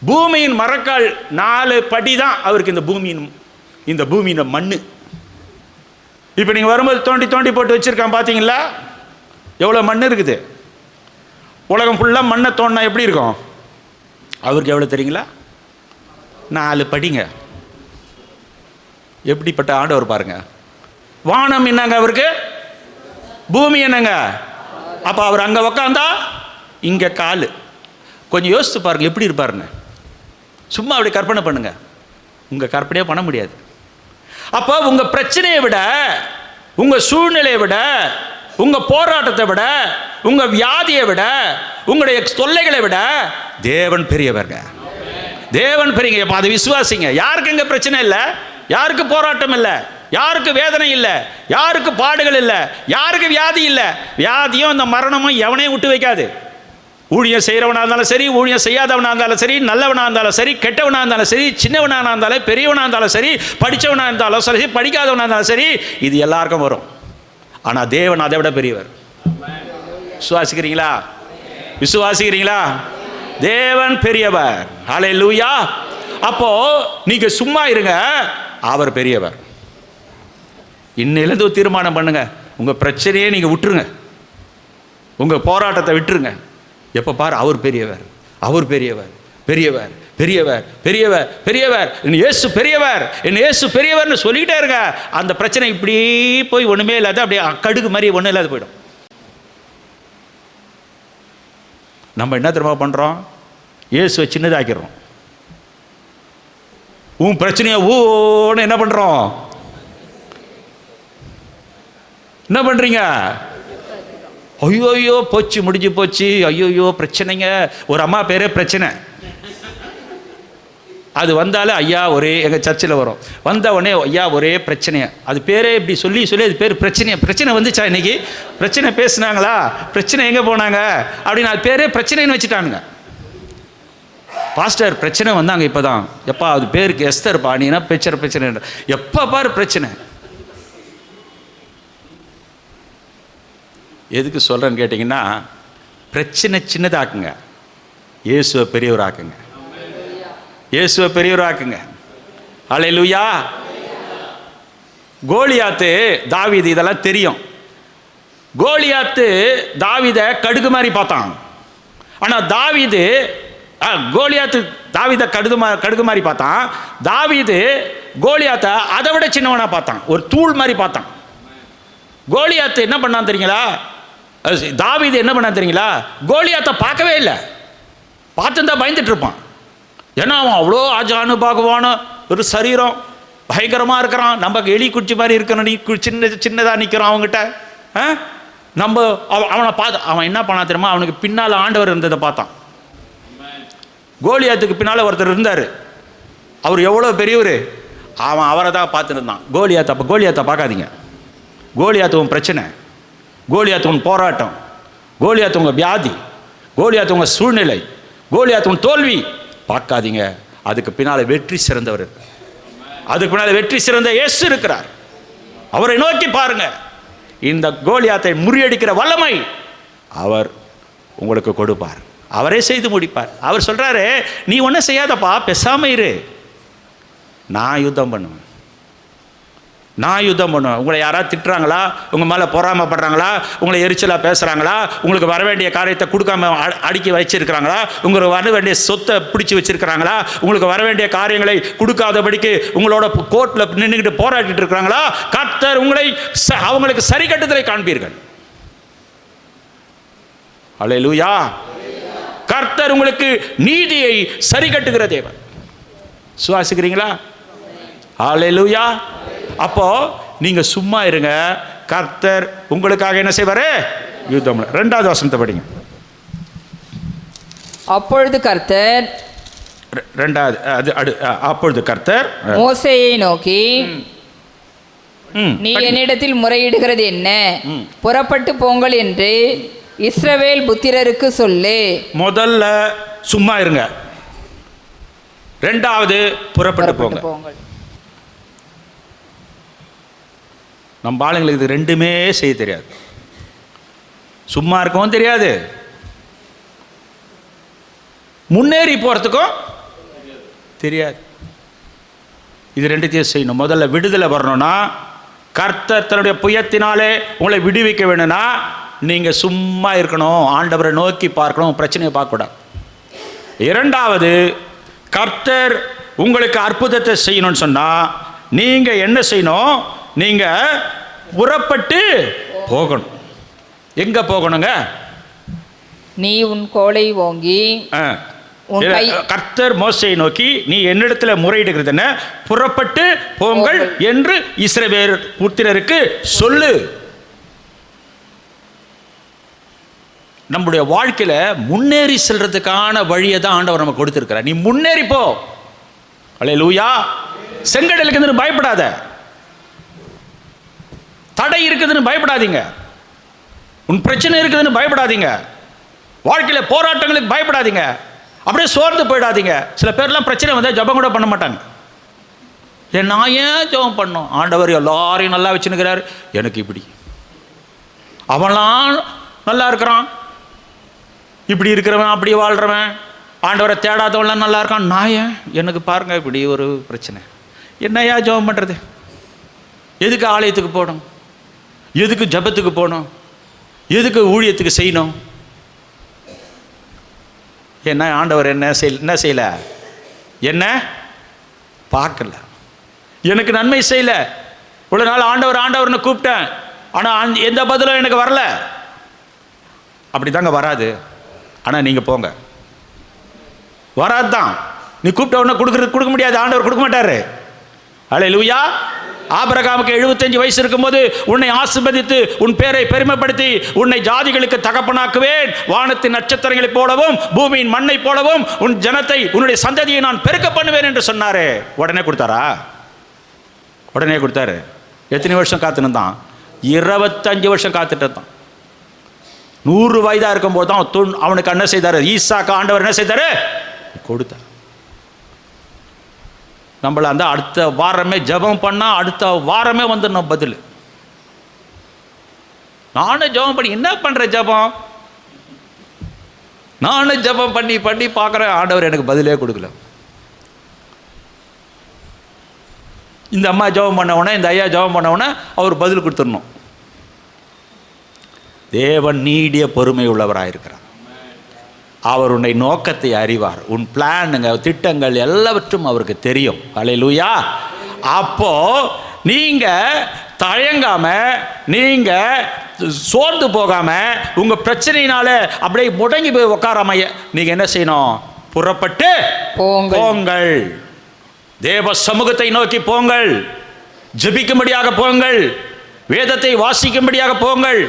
பூமியின் மரக்கால் 4 படி தான் அவருக்கு இந்த பூமியின் மண். இப்போ நீங்கள் வரும்போது தோண்டி தோண்டி போட்டு வச்சுருக்கான் பார்த்தீங்களா, எவ்வளோ மண் இருக்குது. உலகம் ஃபுல்லாக மண்ணை தோண்டினா எப்படி இருக்கும்? அவருக்கு எவ்வளோ தெரியுங்களா? 4 படிங்க. எப்படிப்பட்ட ஆண்டவர் பாருங்க. வானம் என்னங்க அவருக்கு, பூமி என்னங்க. அப்போ அவர் அங்கே உக்காந்தா இங்கே கால். கொஞ்சம் யோசித்து பாருங்க எப்படி இருப்பாருங்க. சும்மா அப்படி கற்பனை பண்ணுங்க, உங்கள் கற்பனையே பண்ண முடியாது. அப்போ உங்கள் பிரச்சனையை விட, உங்கள் சூழ்நிலையை விட, உங்கள் போராட்டத்தை விட, உங்கள் வியாதியை விட, உங்களுடைய தொல்லைகளை விட தேவன் பெரியவர்ங்க. தேவன் பெரியங்க. அப்போ அதை விசுவாசிங்க. யாருக்கு இங்கே பிரச்சனை இல்லை, யாருக்கு போராட்டம் இல்லை, யாருக்கு வேதனை இல்லை, யாருக்கு பாடுகள் இல்லை, யாருக்கு வியாதி இல்லை. வியாதியும் இந்த மரணமும் எவனையும் விட்டு வைக்காது. ஊழியம் செய்கிறவனாக இருந்தாலும் சரி, ஊழியம் செய்யாதவனாக இருந்தாலும் சரி, நல்லவனாக இருந்தாலும் சரி, கெட்டவனாக இருந்தாலும் சரி, சின்னவனாக இருந்தாலும் பெரியவனாக இருந்தாலும் சரி, படித்தவனாக இருந்தாலும் சரி, படிக்காதவனாக இருந்தாலும் சரி, இது எல்லாருக்கும் வரும். ஆனால் தேவன் அதை விட பெரியவர். விசுவாசிக்கிறீங்களா? விசுவாசிக்கிறீங்களா? தேவன் பெரியவர். ஹல்லேலூயா. அப்போ நீங்க சும்மா இருங்க, அவர் பெரியவர். இன்னிலிருந்து தீர்மானம் பண்ணுங்க, உங்க பிரச்சனையே நீங்க விட்டுருங்க, உங்க போராட்டத்தை விட்டுருங்க. எப்ப பாரு அவர் பெரியவர், அவர் பெரியவர், பெரியவர், பெரியவர், பெரியவர், பெரியவர், என் இயேசு பெரியவர், என் இயேசு பெரியவர்னு சொல்லிக்கிட்டே இருங்க. அந்த பிரச்சனை இப்படி போய் ஒண்ணுமே இல்லாத அப்படியே கடுகு மாதிரி ஒன்றும் இல்லாத போயிடும். நம்ம என்ன தெரியுமா பண்றோம்? இயேசுவை சின்னதாக்கிறோம். உன் பிரச்சனையை ஓன்னு என்ன பண்றோம்? என்ன பண்றீங்க? ஐயோ ஐயோ போச்சு, முடிஞ்சு போச்சு, ஐயோ பிரச்சனைங்க. ஒரு அம்மா பேரே பிரச்சனை. அது வந்தாலும் ஐயா ஒரே, எங்கள் சர்ச்சில் வரும், வந்த உடனே ஐயா ஒரே பிரச்சனையா. அது பேரே இப்படி சொல்லி சொல்லி அது பேர் பிரச்சனையா. பிரச்சனை வந்துச்சா இன்னைக்கு? பிரச்சனை பேசுனாங்களா? பிரச்சனை எங்கே போனாங்க அப்படின்னு அது பேரே பிரச்சனைன்னு வச்சுட்டானுங்க. பாஸ்டர் பிரச்சனை வந்தாங்க இப்போ தான். எப்பா அது பேருக்கு எஸ்தர் பாணினா பிரச்சனை, எப்போ பாரு பிரச்சனை. எதுக்கு சொல்கிறேன்னு கேட்டிங்கன்னா, பிரச்சனை சின்னதாக்குங்க, இயேசுவை பெரியவராக்குங்க. இயேசுவை பெரியவராக்குங்க. ஹல்லேலூயா. கோலியாத்து தாவீது இதெல்லாம் தெரியும். கோலியாத்து தாவீதை கடுகு மாதிரி பார்த்தான். ஆனால் கோலியாத்து தாவீதை கடுகு மாதிரி பார்த்தான். தாவீது கோலியாத்தை அதை விட சின்னவனா பார்த்தான், ஒரு தூள் மாதிரி பார்த்தான். கோலியாத்து என்ன பண்ணான் தெரியுங்களா? தாவீது என்ன பண்ணான் தெரியுங்களா? கோலியாத்தை பார்க்கவே இல்லை. பார்த்துருந்தா பயந்துட்டு இருப்பான். ஏன்னா அவன் அவ்வளோ அனுபவமான ஒரு சரீரம், பயங்கரமாக இருக்கிறான். நம்ம எலி குச்சி மாதிரி இருக்கிறோம், நீ சின்னதாக நிற்கிறான் அவங்ககிட்ட. நம்ம அவனை பார்த்து அவன் என்ன பண்ணா தெரியுமா? அவனுக்கு பின்னால் ஆண்டவர் இருந்ததை பார்த்தான். கோலியாத்துக்கு பின்னால் ஒருத்தர் இருந்தார். அவர் எவ்வளோ பெரியவர், அவன் அவரை தான் பார்த்துட்டு இருந்தான். கோலியாத்தை பார்க்காதீங்க. கோலியாத்து உன் பிரச்சனை, கோலியாத்து உன் போராட்டம், கோலியாத்து உங்கள் வியாதி, கோலியாத்து உங்கள் சூழ்நிலை, கோலியாத்து உன் தோல்வி பார்க்காதீங்க. அதுக்கு பின்னால் வெற்றி சிறந்தவர் இருக்கிறார். அதுக்கு பின்னால் வெற்றி சிறந்த இயேசு இருக்கிறார். அவரை நோக்கி பாருங்க. இந்த கோலியாத்தை முறியடிக்கிற வல்லமை அவர் உங்களுக்கு கொடுப்பார். அவரே செய்து முடிப்பார். அவர் சொல்றாரு, நீ ஒன்றும் செய்யாதப்பா, பேசாம இரு, நான் யுத்தம் பண்ணுவேன். உங்களை யாராவது திட்டுறாங்களா, உங்கள் மேலே பொறாமப்படுறாங்களா, உங்களை எரிச்சலாக பேசுகிறாங்களா, உங்களுக்கு வர வேண்டிய காரியத்தை கொடுக்காம அடுக்கி வச்சிருக்கிறாங்களா, உங்களுக்கு வர வேண்டிய சொத்தை பிடிச்சி வச்சிருக்கிறாங்களா, உங்களுக்கு வர வேண்டிய காரியங்களை கொடுக்காதபடிக்கு உங்களோட கோர்ட்டில் நின்றுக்கிட்டு போராடிட்டு இருக்கிறாங்களா, கர்த்தர் அவங்களுக்கு சரி கட்டுதலை காண்பீர்கள். அல்லேலூயா. கர்த்தர் உங்களுக்கு நீதியை சரி கட்டுகிற தேவன். சுவாசிக்கிறீங்களா? அல்லேலூயா. அப்போ நீங்க சும்மா இருங்க, கர்த்தர் உங்களுக்காக என்ன செய்வாரு? யுத்தம். 2வது வசனத்தை படிங்க. அப்பொழுது கர்த்தர், 2வது அப்பொழுது கர்த்தர் மோசேயை நோக்கி, நீ என்னிடத்தில் முறையிடுகிறது என்ன? புறப்பட்டு போங்கள் என்று இஸ்ரவேல் புத்திரருக்கு சொல்லு. முதல்ல சும்மா இருங்க, 2வது புறப்பட்டு போங்கள். நம்ம ஆளுங்களுக்கு இது ரெண்டுமே செய்ய தெரியாது. சும்மா இருக்கவும் தெரியாது, முன்னேறி போகிறதுக்கும் தெரியாது. இது ரெண்டுத்தையும் செய்யணும். முதல்ல விடுதலை வரணும்னா, கர்த்தர் தன்னுடைய புயத்தினாலே உங்களை விடுவிக்க வேணும்னா, நீங்கள் சும்மா இருக்கணும், ஆண்டவரை நோக்கி பார்க்கணும், பிரச்சனையை பார்க்கக்கூடாது. 2வது, கர்த்தர் உங்களுக்கு அற்புதத்தை செய்யணும்னு சொன்னால் நீங்கள் என்ன செய்யணும்? நீங்கள் புறப்பட்டு போகணும். எங்கே போகணுங்க? நீ உன் கோலை ஓங்கி, கர்த்தர் மோசேயை நோக்கி, நீ என்னிடத்தில் முறையிடுகிறது என்ன? புறப்பட்டு போங்கள் என்று இஸ்ரவேல் புத்திரருக்கு சொல்லு. நம்முடைய வாழ்க்கையில் முன்னேறி செல்றதுக்கான வழியை தான் ஆண்டவர் நமக்கு கொடுத்துருக்கிறார். நீ முன்னேறி போ. அல்லேலூயா. செங்கடல் இருக்குதுன்னு பயப்படாத, தடை இருக்குதுன்னு பயப்படாதீங்க, உன் பிரச்சனை இருக்குதுன்னு பயப்படாதீங்க, வாழ்க்கையில் போராட்டங்களுக்கு பயப்படாதீங்க, அப்படியே சோர்ந்து போயிடாதீங்க. சில பேர்லாம் பிரச்சனை வந்தால் ஜபம் கூட பண்ண மாட்டாங்க. நான் ஏன் ஜபம் பண்ணோம்? ஆண்டவர் எல்லாரையும் நல்லா வச்சுன்னுக்கிறார், எனக்கு இப்படி, அவன்லாம் நல்லா இருக்கிறான், இப்படி இருக்கிறவன் அப்படி வாழ்கிறவன், ஆண்டவரை தேடாதவன்லாம் நல்லா இருக்கான், நான் ஏன் எனக்கு பாருங்க இப்படி ஒரு பிரச்சனை. என்னையா ஜபம் பண்ணுறது? எதுக்கு ஆலயத்துக்கு போகணும்? எதுக்கு ஜபத்துக்கு போகணும்? எதுக்கு ஊழியத்துக்கு செய்யணும்? என்ன ஆண்டவர் என்ன செய்யல? என்ன பார்க்கல, எனக்கு நன்மை செய்யல. இவ்வளோ நாள் ஆண்டவர்னு கூப்பிட்டேன், ஆனால் எந்த பதிலும் எனக்கு வரல. அப்படி தாங்க வராது. ஆனால் நீங்கள் போங்க, வராது தான். நீ கூப்பிட்ட உடனே கொடுக்க முடியாது, ஆண்டவர் கொடுக்க மாட்டார். அல்லேலூயா. ஆபிரகாமுக்கு 75 வயசு இருக்கும்போது உன்னை ஆசீர்வதித்து உன் பேரை பெருமைப்படுத்தி உன்னை ஜாதிகளுக்கு தகப்பனாக்குவேன், வானத்தின் நட்சத்திரங்களைப் போலவும் பூமியின் மண்ணை போலவும் உன் ஜனத்தை உன்னுடைய சந்ததியை நான் பெருக்க பண்ணுவேன் என்று சொன்னாரே. உடனே கொடுத்தாரா? உடனே கொடுத்தாரு. எத்தனை வருஷம் காத்துன்னு தான்? 25 வருஷம் காத்துட்டு தான். 100 வயதாக இருக்கும்போது தான் அவனுக்கு என்ன செய்தார்? ஈசாக்கு ஆண்டவர் என்ன செய்தார்? கொடுத்தார். நம்மள அந்த அடுத்த வாரமே ஜபம் பண்ணால் அடுத்த வாரமே வந்துடணும் பதில். நானும் ஜபம் பண்ணி என்ன பண்ணுறேன்? ஜபம் நானும் ஜபம் பண்ணி பண்ணி பார்க்குறேன், ஆண்டவர் எனக்கு பதிலே கொடுக்கல. இந்த அம்மா ஜபம் பண்ணவுடனே, இந்த ஐயா ஜபம் பண்ணவுடனே அவர் பதில் கொடுத்துடணும். தேவன் நீடிய பொறுமை உள்ளவராக இருக்கிறார். அவர் உன்னை நோக்கத்தை அறிவார். உன் பிளானுங்க, திட்டங்கள் எல்லாவற்றும் அவருக்கு தெரியும். அல்லேலூயா. அப்போ நீங்க தயங்காம, நீங்க சோர்ந்து போகாம, உங்க பிரச்சனையினால அப்படியே முடங்கி போய் உட்காராம நீங்க என்ன செய்யணும்? புறப்பட்டு போங்கள். தேவ சமூகத்தை நோக்கி போங்கள். ஜெபிக்கும்படியாக போங்கள். வேதத்தை வாசிக்கும்படியாக போங்கள்.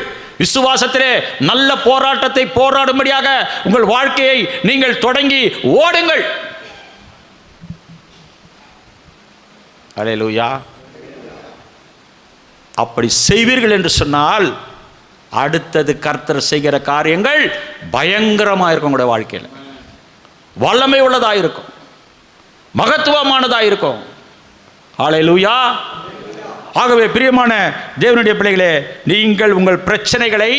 விசுவாசத்திலே நல்ல போராட்டத்தை போராடும்படியாக உங்கள் வாழ்க்கையை நீங்கள் தொடங்கி ஓடுங்கள். அல்லேலூயா. அப்படி செய்வீர்கள் என்று சொன்னால் அடுத்தது கர்த்தர் செய்கிற காரியங்கள் பயங்கரமாக இருக்கும். உங்களுடைய வாழ்க்கையில் வல்லமை உள்ளதாக இருக்கும், மகத்துவமானதாக இருக்கும். அல்லேலூயா. ஆகவே பிரியமான தேவனுடைய பிள்ளைகளே, நீங்கள் உங்கள் பிரச்சனைகளை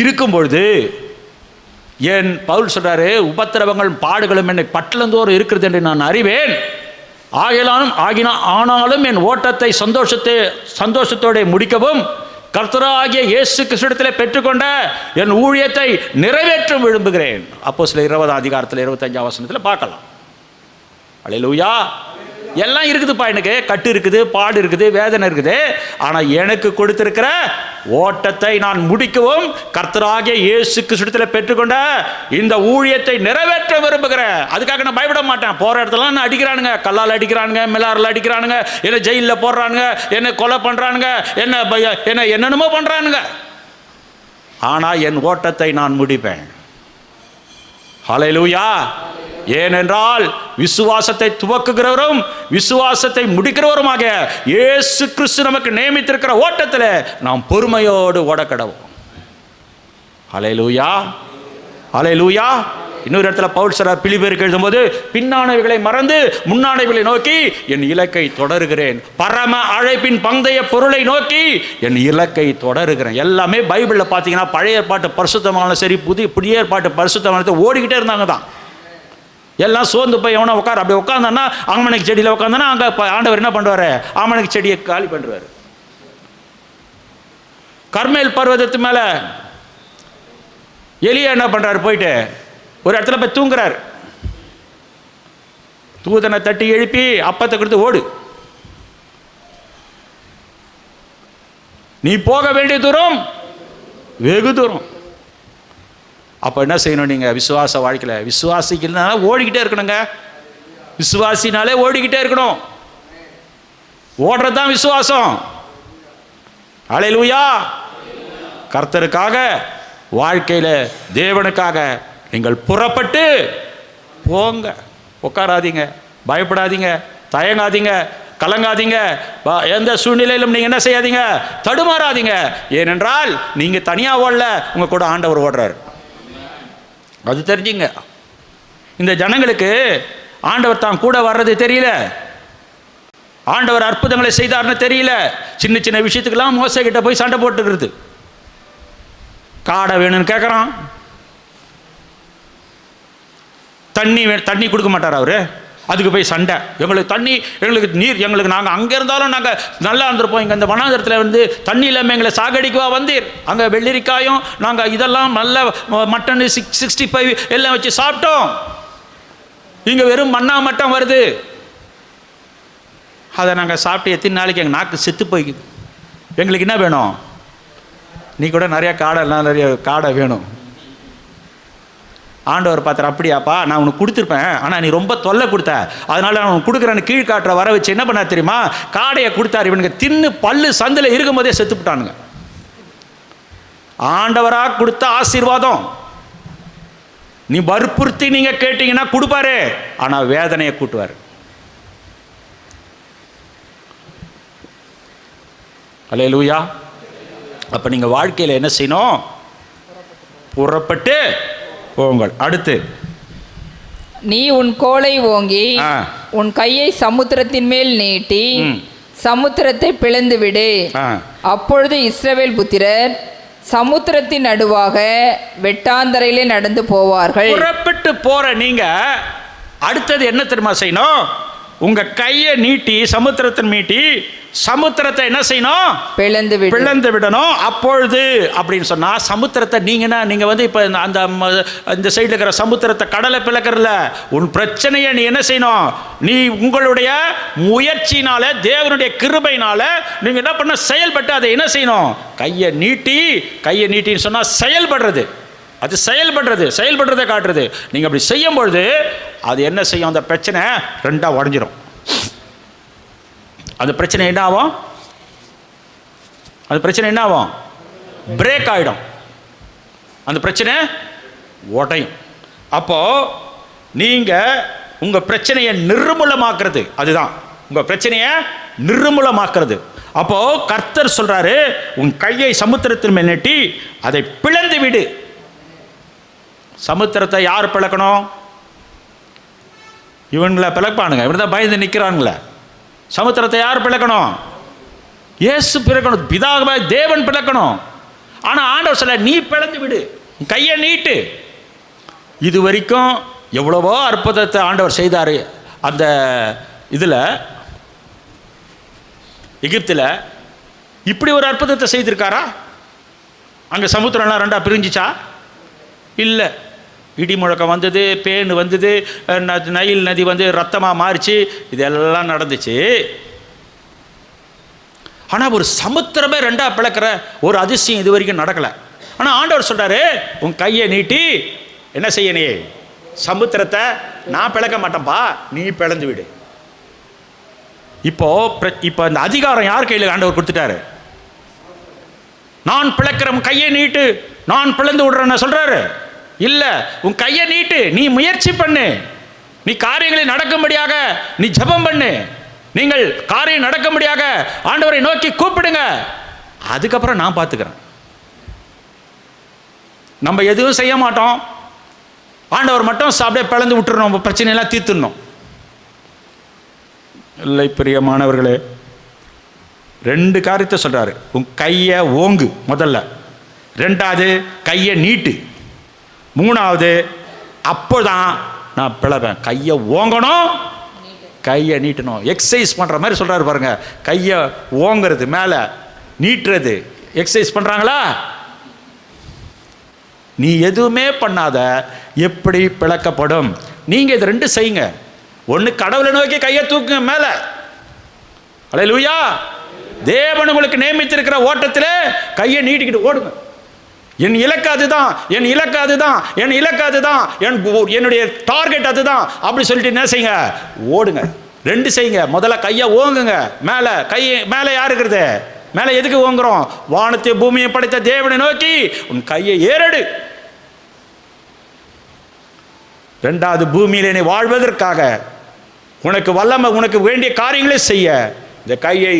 இருக்கும் பொழுது, என் பவுல் சொல்றாரு, உபத்திரவங்கள் பாடுகளும் என்னை பட்டலந்தோறும் இருக்கிறது என்று நான் அறிவேன். ஆனாலும் என் ஓட்டத்தை சந்தோஷத்தோடு முடிக்கவும் கர்த்தராகிய இயேசு கிறிஸ்துவிடத்திலே பெற்றுக்கொண்ட என் ஊழியத்தை நிறைவேற்ற விரும்புகிறேன். அப்போஸ்தலர் 20 அதிகாரத்தில் 25 வசனத்தில் பார்க்கலாம். அல்லேலூயா. எல்லாம் இருக்குதுப்பா, எனக்கு கட்டு இருக்குது, பாடு இருக்குது, வேதனை இருக்குது. ஆனால் எனக்கு கொடுத்திருக்கிற ஓட்டத்தை நான் முடிக்கவும் கர்த்தராகிய இயேசு கிறிஸ்துவிடத்தில் பெற்றுக்கொண்ட இந்த ஊழியத்தை நிறைவேற்ற விரும்புகிறேன். அதுக்காக நான் பயப்பட மாட்டேன். போகிற இடத்துல என்ன அடிக்கிறானுங்க, கல்லால் அடிக்கிறானுங்க, மிலாரில் அடிக்கிறானுங்க, என்ன ஜெயிலில் போடுறானுங்க, என்ன கொலை பண்ணுறானுங்க, என்ன என்னென்னமோ பண்ணுறானுங்க. ஆனால் என் ஓட்டத்தை நான் முடிப்பேன். ஹல்லேலூயா. ஏனென்றால் விசுவாசத்தை துவக்குகிறவரும் விசுவாசத்தை முடிக்கிறவருமாக இயேசு கிறிஸ்து நமக்கு நியமித்திருக்கிற ஓட்டத்தில் நாம் பொறுமையோடு ஓடக்கடவோம். ஹல்லேலூயா. ஹல்லேலூயா. இன்னொரு இடத்துல பவுல் சொல்றார், பிலிப்பியருக்கு எழுதும்போது, பின்னானவைகளை மறந்து முன்னானவைகளை நோக்கி என் இலக்கை தொடருகிறேன். பரம அழைப்பின் பந்தய பொருளை நோக்கி என் இலக்கை தொடருகிறேன். எல்லாமே பைபிளில் பார்த்தீங்கன்னா பழைய ஏற்பாட்டு பரிசுத்தமான சரி, புதிய ஏற்பாட்டு பரிசுத்தமானத்தை ஓடிக்கிட்டே இருந்தாங்க தான். எல்லாம் சோர்ந்து போய் எவனா உட்கார், அப்படி உட்காந்தானா ஆமணக்கு செடியில் உட்காந்தானா அங்கே ஆண்டவர் என்ன பண்ணுவார்? ஆமணக்கு செடியை காலி பண்ணுவார். கர்மேல் பர்வதத்து மேலே எலியா என்ன பண்ணுறாரு? போயிட்டு ஒரு இடத்துல போய் தூங்குறாரு. தூதனை தட்டி எழுப்பி அப்பத்தை கொடுத்து ஓடு, நீ போக வேண்டிய தூரம் வெகு தூரம். அப்போ என்ன செய்யணும்? நீங்கள் விசுவாச வாழ்க்கையில் விசுவாசிக்கிறதுனால ஓடிக்கிட்டே இருக்கணுங்க. விசுவாசினாலே ஓடிக்கிட்டே இருக்கணும். ஓடுறது தான் விசுவாசம். அல்லேலூயா. கர்த்தருக்காக வாழ்க்கையில் தேவனுக்காக நீங்கள் புறப்பட்டு போங்க. உட்காராதீங்க, பயப்படாதீங்க, தயங்காதீங்க, கலங்காதீங்க. எந்த சூழ்நிலையிலும் நீங்கள் என்ன செய்யாதீங்க? தடுமாறாதீங்க. ஏனென்றால் நீங்கள் தனியாக ஓடல, உங்கள் கூட ஆண்டவர் ஓடுறாரு. அது தெரிஞ்சுங்க. இந்த ஜனங்களுக்கு ஆண்டவர் தான் கூட வர்றது தெரியல, ஆண்டவர் அற்புதங்களை செய்தார்னு தெரியல. சின்ன சின்ன விஷயத்துக்கெல்லாம் மோசே கிட்ட போய் சண்டை போட்டுக்கிறது. காடை வேணும்னு கேட்குறான், தண்ணி கொடுக்க மாட்டார் அவரு, அதுக்கு போய் சண்டை. எங்களுக்கு தண்ணி, எங்களுக்கு நீர், எங்களுக்கு நாங்கள் அங்கே இருந்தாலும் நாங்கள் நல்லா இருந்திருப்போம், இங்கே இந்த வனாந்தரத்தில் வந்து தண்ணி இல்லாமல் எங்களை சாகடிக்குவா வந்தீர். அங்கே வெள்ளரிக்காயும் நாங்கள் இதெல்லாம் நல்ல மட்டன் 65 எல்லாம் வச்சு சாப்பிட்டோம், இங்கே வெறும் மண்ணா மட்டம் வருது. அதை நாங்கள் சாப்பிட்டு எத்தனை நாளைக்கு எங்கள் நாக்கு செத்து போய்க்குது. எங்களுக்கு என்ன வேணும்? நீ கூட நிறையா காடை வேணும். ஆண்டவர் பார்த்தார், அப்படியாப்பா, நான் உனக்கு கொடுத்துருப்பேன், ஆனால் நீ ரொம்ப தொல்லை கொடுத்த, அதனால நான் உனக்கு கொடுக்குறேன்னு கீழ்காட்டுற வர வச்சு என்ன பண்ண தெரியுமா? காடையை கொடுத்தாரு. இவனுக்கு தின்னு பல்லு சந்தில் இருக்கும் போதே செத்துப்பிட்டானுங்க. ஆண்டவராக கொடுத்த ஆசீர்வாதம். நீ வற்புறுத்தி நீங்கள் கேட்டீங்கன்னா கொடுப்பாரு, ஆனால் வேதனையை கூட்டுவார். அல்லேலூயா. அப்போ நீங்கள் வாழ்க்கையில் என்ன செய்யணும்? புறப்பட்டு போங்கள். அடுத்து, நீ உன் கோலை ஓங்கி உன் கையை சமுத்திரத்தின் மேல் நீட்டி சமுத்திரத்தை பிளந்து விடு. அப்பொழுது இஸ்ரவேல் புத்திரர் சமுத்திரத்தின் நடுவாக வெட்டாந்தரையிலே நடந்து போவார்கள். புறப்பட்டு போற நீங்க அடுத்தது என்ன தெரியுமா செய்யணும்? உங்கள் கையை நீட்டி சமுத்திரத்தை மீட்டி சமுத்திரத்தை என்ன செய்யணும்? பிளந்து விடணும். அப்பொழுது அப்படின்னு சொன்னால் சமுத்திரத்தை நீங்கள் வந்து இப்போ இந்த சைடில் இருக்கிற சமுத்திரத்தை கடலை பிளக்கிறல, உன் பிரச்சனையை நீ என்ன செய்யணும்? நீ உங்களுடைய முயற்சினால தேவனுடைய கிருபையினால நீங்கள் என்ன பண்ண செயல்பட்டு அதை என்ன செய்யணும்? கையை நீட்டின்னு சொன்னால் செயல்படுறது, அது செயல்படுறதை காட்டுறது. நீங்கள் அப்படி செய்யும்பொழுது அது என்ன செய்யும்? அந்த பிரச்சனை ரெண்டாக உடஞ்சிரும். அந்த பிரச்சனை என்ன ஆகும்? பிரேக் ஆகிடும். அந்த பிரச்சனை உடையும். அப்போ நீங்கள் உங்கள் பிரச்சனையை நிர்மூலமாக்குறது, அதுதான் உங்கள் பிரச்சனையை நிர்மூலமாக்குறது. அப்போ கர்த்தர் சொல்றாரு, உன் கையை சமுத்திரத்தின் மேல் நீட்டி அதை பிளந்து விடு. சமுத்திரத்தை யார் பிளக்கணும்? இவங்களை பிளப்பானுங்க, இவன் தான் பயந்து நிற்கிறானுங்களே. சமுத்திரத்தை யார் பிளக்கணும்? இயேசு பிளக்கணும், பிதாவாகிய தேவன் பிளக்கணும். ஆனால் ஆண்டவர் சொல்ல, நீ பிளந்து விடு, கையை நீட்டு. இது வரைக்கும் எவ்வளவோ அற்புதத்தை ஆண்டவர் செய்தார். அந்த இதில் எகிப்தில் இப்படி ஒரு அற்புதத்தை செய்திருக்காரா? அங்கே சமுத்திரம்லாம் ரெண்டாக பிரிஞ்சிச்சா? இல்லை. இடி முழக்கம் வந்தது, பேன் வந்தது, நைல் நதி வந்து ரத்தமாக மாறிச்சு, இதெல்லாம் நடந்துச்சு. ஆனால் ஒரு சமுத்திரமே ரெண்டாக பிளக்கிற ஒரு அதிசயம் இது வரைக்கும் நடக்கலை. ஆனால் ஆண்டவர் சொல்கிறாரு, உன் கையை நீட்டி என்ன செய்ய? நீ சமுத்திரத்தை நான் பிளக்க மாட்டேன்ப்பா, நீ பிளந்து விடு. இப்போ இந்த அதிகாரம் யார் கையில் ஆண்டவர் கொடுத்துட்டாரு? நான் பிளக்கிற கையை நீட்டு, நான் பிளந்து விடுறேன்னு சொல்றாரு. இல்ல, உன் கையை நீட்டு, நீ முயற்சி பண்ணு, நீ காரியங்களை நடக்கும்படியாக நீ ஜெபம் பண்ணு, நீங்கள் காரியம் நடக்கும்படியாக ஆண்டவரை நோக்கி கூப்பிடுங்க, அதுக்கப்புறம் நான் பார்த்துக்கிறேன். நம்ம எதுவும் செய்ய மாட்டோம், ஆண்டவர் மட்டும் அப்படியே பிளந்து விட்டுறணும், நம்ம பிரச்சனையெல்லாம் தீர்த்துடணும். இல்லை பிரியமானவர்களே, ரெண்டு காரியத்தை சொல்றாரு. உன் கையை ஓங்கு முதல்ல, ரெண்டாவது கையை நீட்டு, மூணாவது அப்போதான் நான் பிளப்பேன். கையை ஓங்கணும், கையை நீட்டணும். எக்ஸசைஸ் பண்ணுற மாதிரி சொல்கிறாரு பாருங்க. கையை ஓங்கிறது, மேலே நீட்டுறது, எக்ஸசைஸ் பண்ணுறாங்களா? நீ எதுவுமே பண்ணாத எப்படி பிளக்கப்படும்? நீங்கள் இது ரெண்டு செய்யுங்க. ஒன்று, கடவுளை நோக்கி கையை தூக்குங்க மேலே. அல்லேலூயா. தேவன் உங்களுக்கு நியமித்திருக்கிற ஓட்டத்தில் கையை நீட்டிக்கிட்டு ஓடுங்க. என் இலக்கு அதுதான், என் இலக்கு அதுதான், என் இலக்கு அதுதான், என்னுடைய டார்கெட் அதுதான் அப்படி சொல்லிட்டு என்ன செய்யுங்க? ஓடுங்க. ரெண்டு செய்யுங்க. முதல்ல கையை ஓங்குங்க மேலே. கையை மேலே யார் இருக்கிறது? மேலே எதுக்கு ஓங்குறோம்? வானத்தை பூமியை படைத்த தேவனை நோக்கி உன் கையை ஏறெடு. ரெண்டாவது, பூமியிலே நீ வாழ்வதற்காக உனக்கு வல்லமை, உனக்கு வேண்டிய காரியங்களை செய்ய இந்த கையை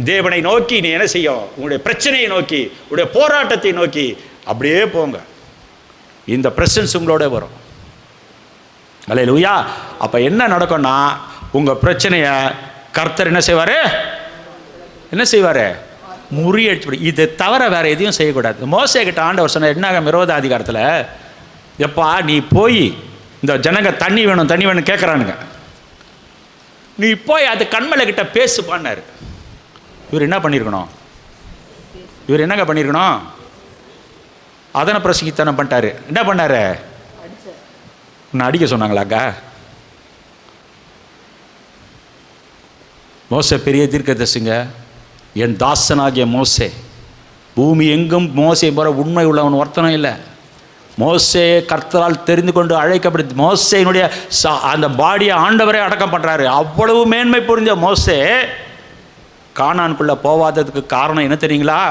தேவனை நோக்கி நீ என்ன செய்யும்? உங்களுடைய பிரச்சனையை நோக்கி, உங்களுடைய போராட்டத்தை நோக்கி அப்படியே போங்க. இந்த பிரசன்ஸ் உங்களோட வரும். அல்லேலூயா. அப்போ என்ன நடக்கும்னா, உங்கள் பிரச்சனையை கர்த்தர் என்ன செய்வார்? முறியடிச்சு. இது தவிர வேறு எதையும் செய்யக்கூடாது. மோசே கிட்ட ஆண்டவர் சொன்ன என்னாகும் 20 அதிகாரத்தில், எப்பா நீ போய் இந்த ஜனங்க தண்ணி வேணும் கேட்குறானுங்க, நீ போய் அது கண்மலை கிட்ட பேசுப்பான்னாரு. இவர் என்ன பண்ணியிருக்கணும்? அதனை பிரசங்கித்தனம் பண்ணிட்டாரு. என்ன பண்ணாரு? உன்னை அடிக்க சொன்னாங்களாக்கா? மோசே பெரிய தீர்க்கதரிசிங்க, என் தாசனாகிய மோசே. பூமி எங்கும் மோசே போற உண்மை உள்ளவன் ஒருத்தனும் இல்லை. மோசே கர்த்தரால் தெரிந்து கொண்டு அழைக்கப்பட்டு மோசேனுடைய அந்த பாடியை ஆண்டவரே அடக்கம் பண்ணுறாரு. அவ்வளவு மேன்மை புரிஞ்ச மோசே கானானுக்குள்ளே போவாததுக்கு காரணம் என்ன தெரியுங்களா?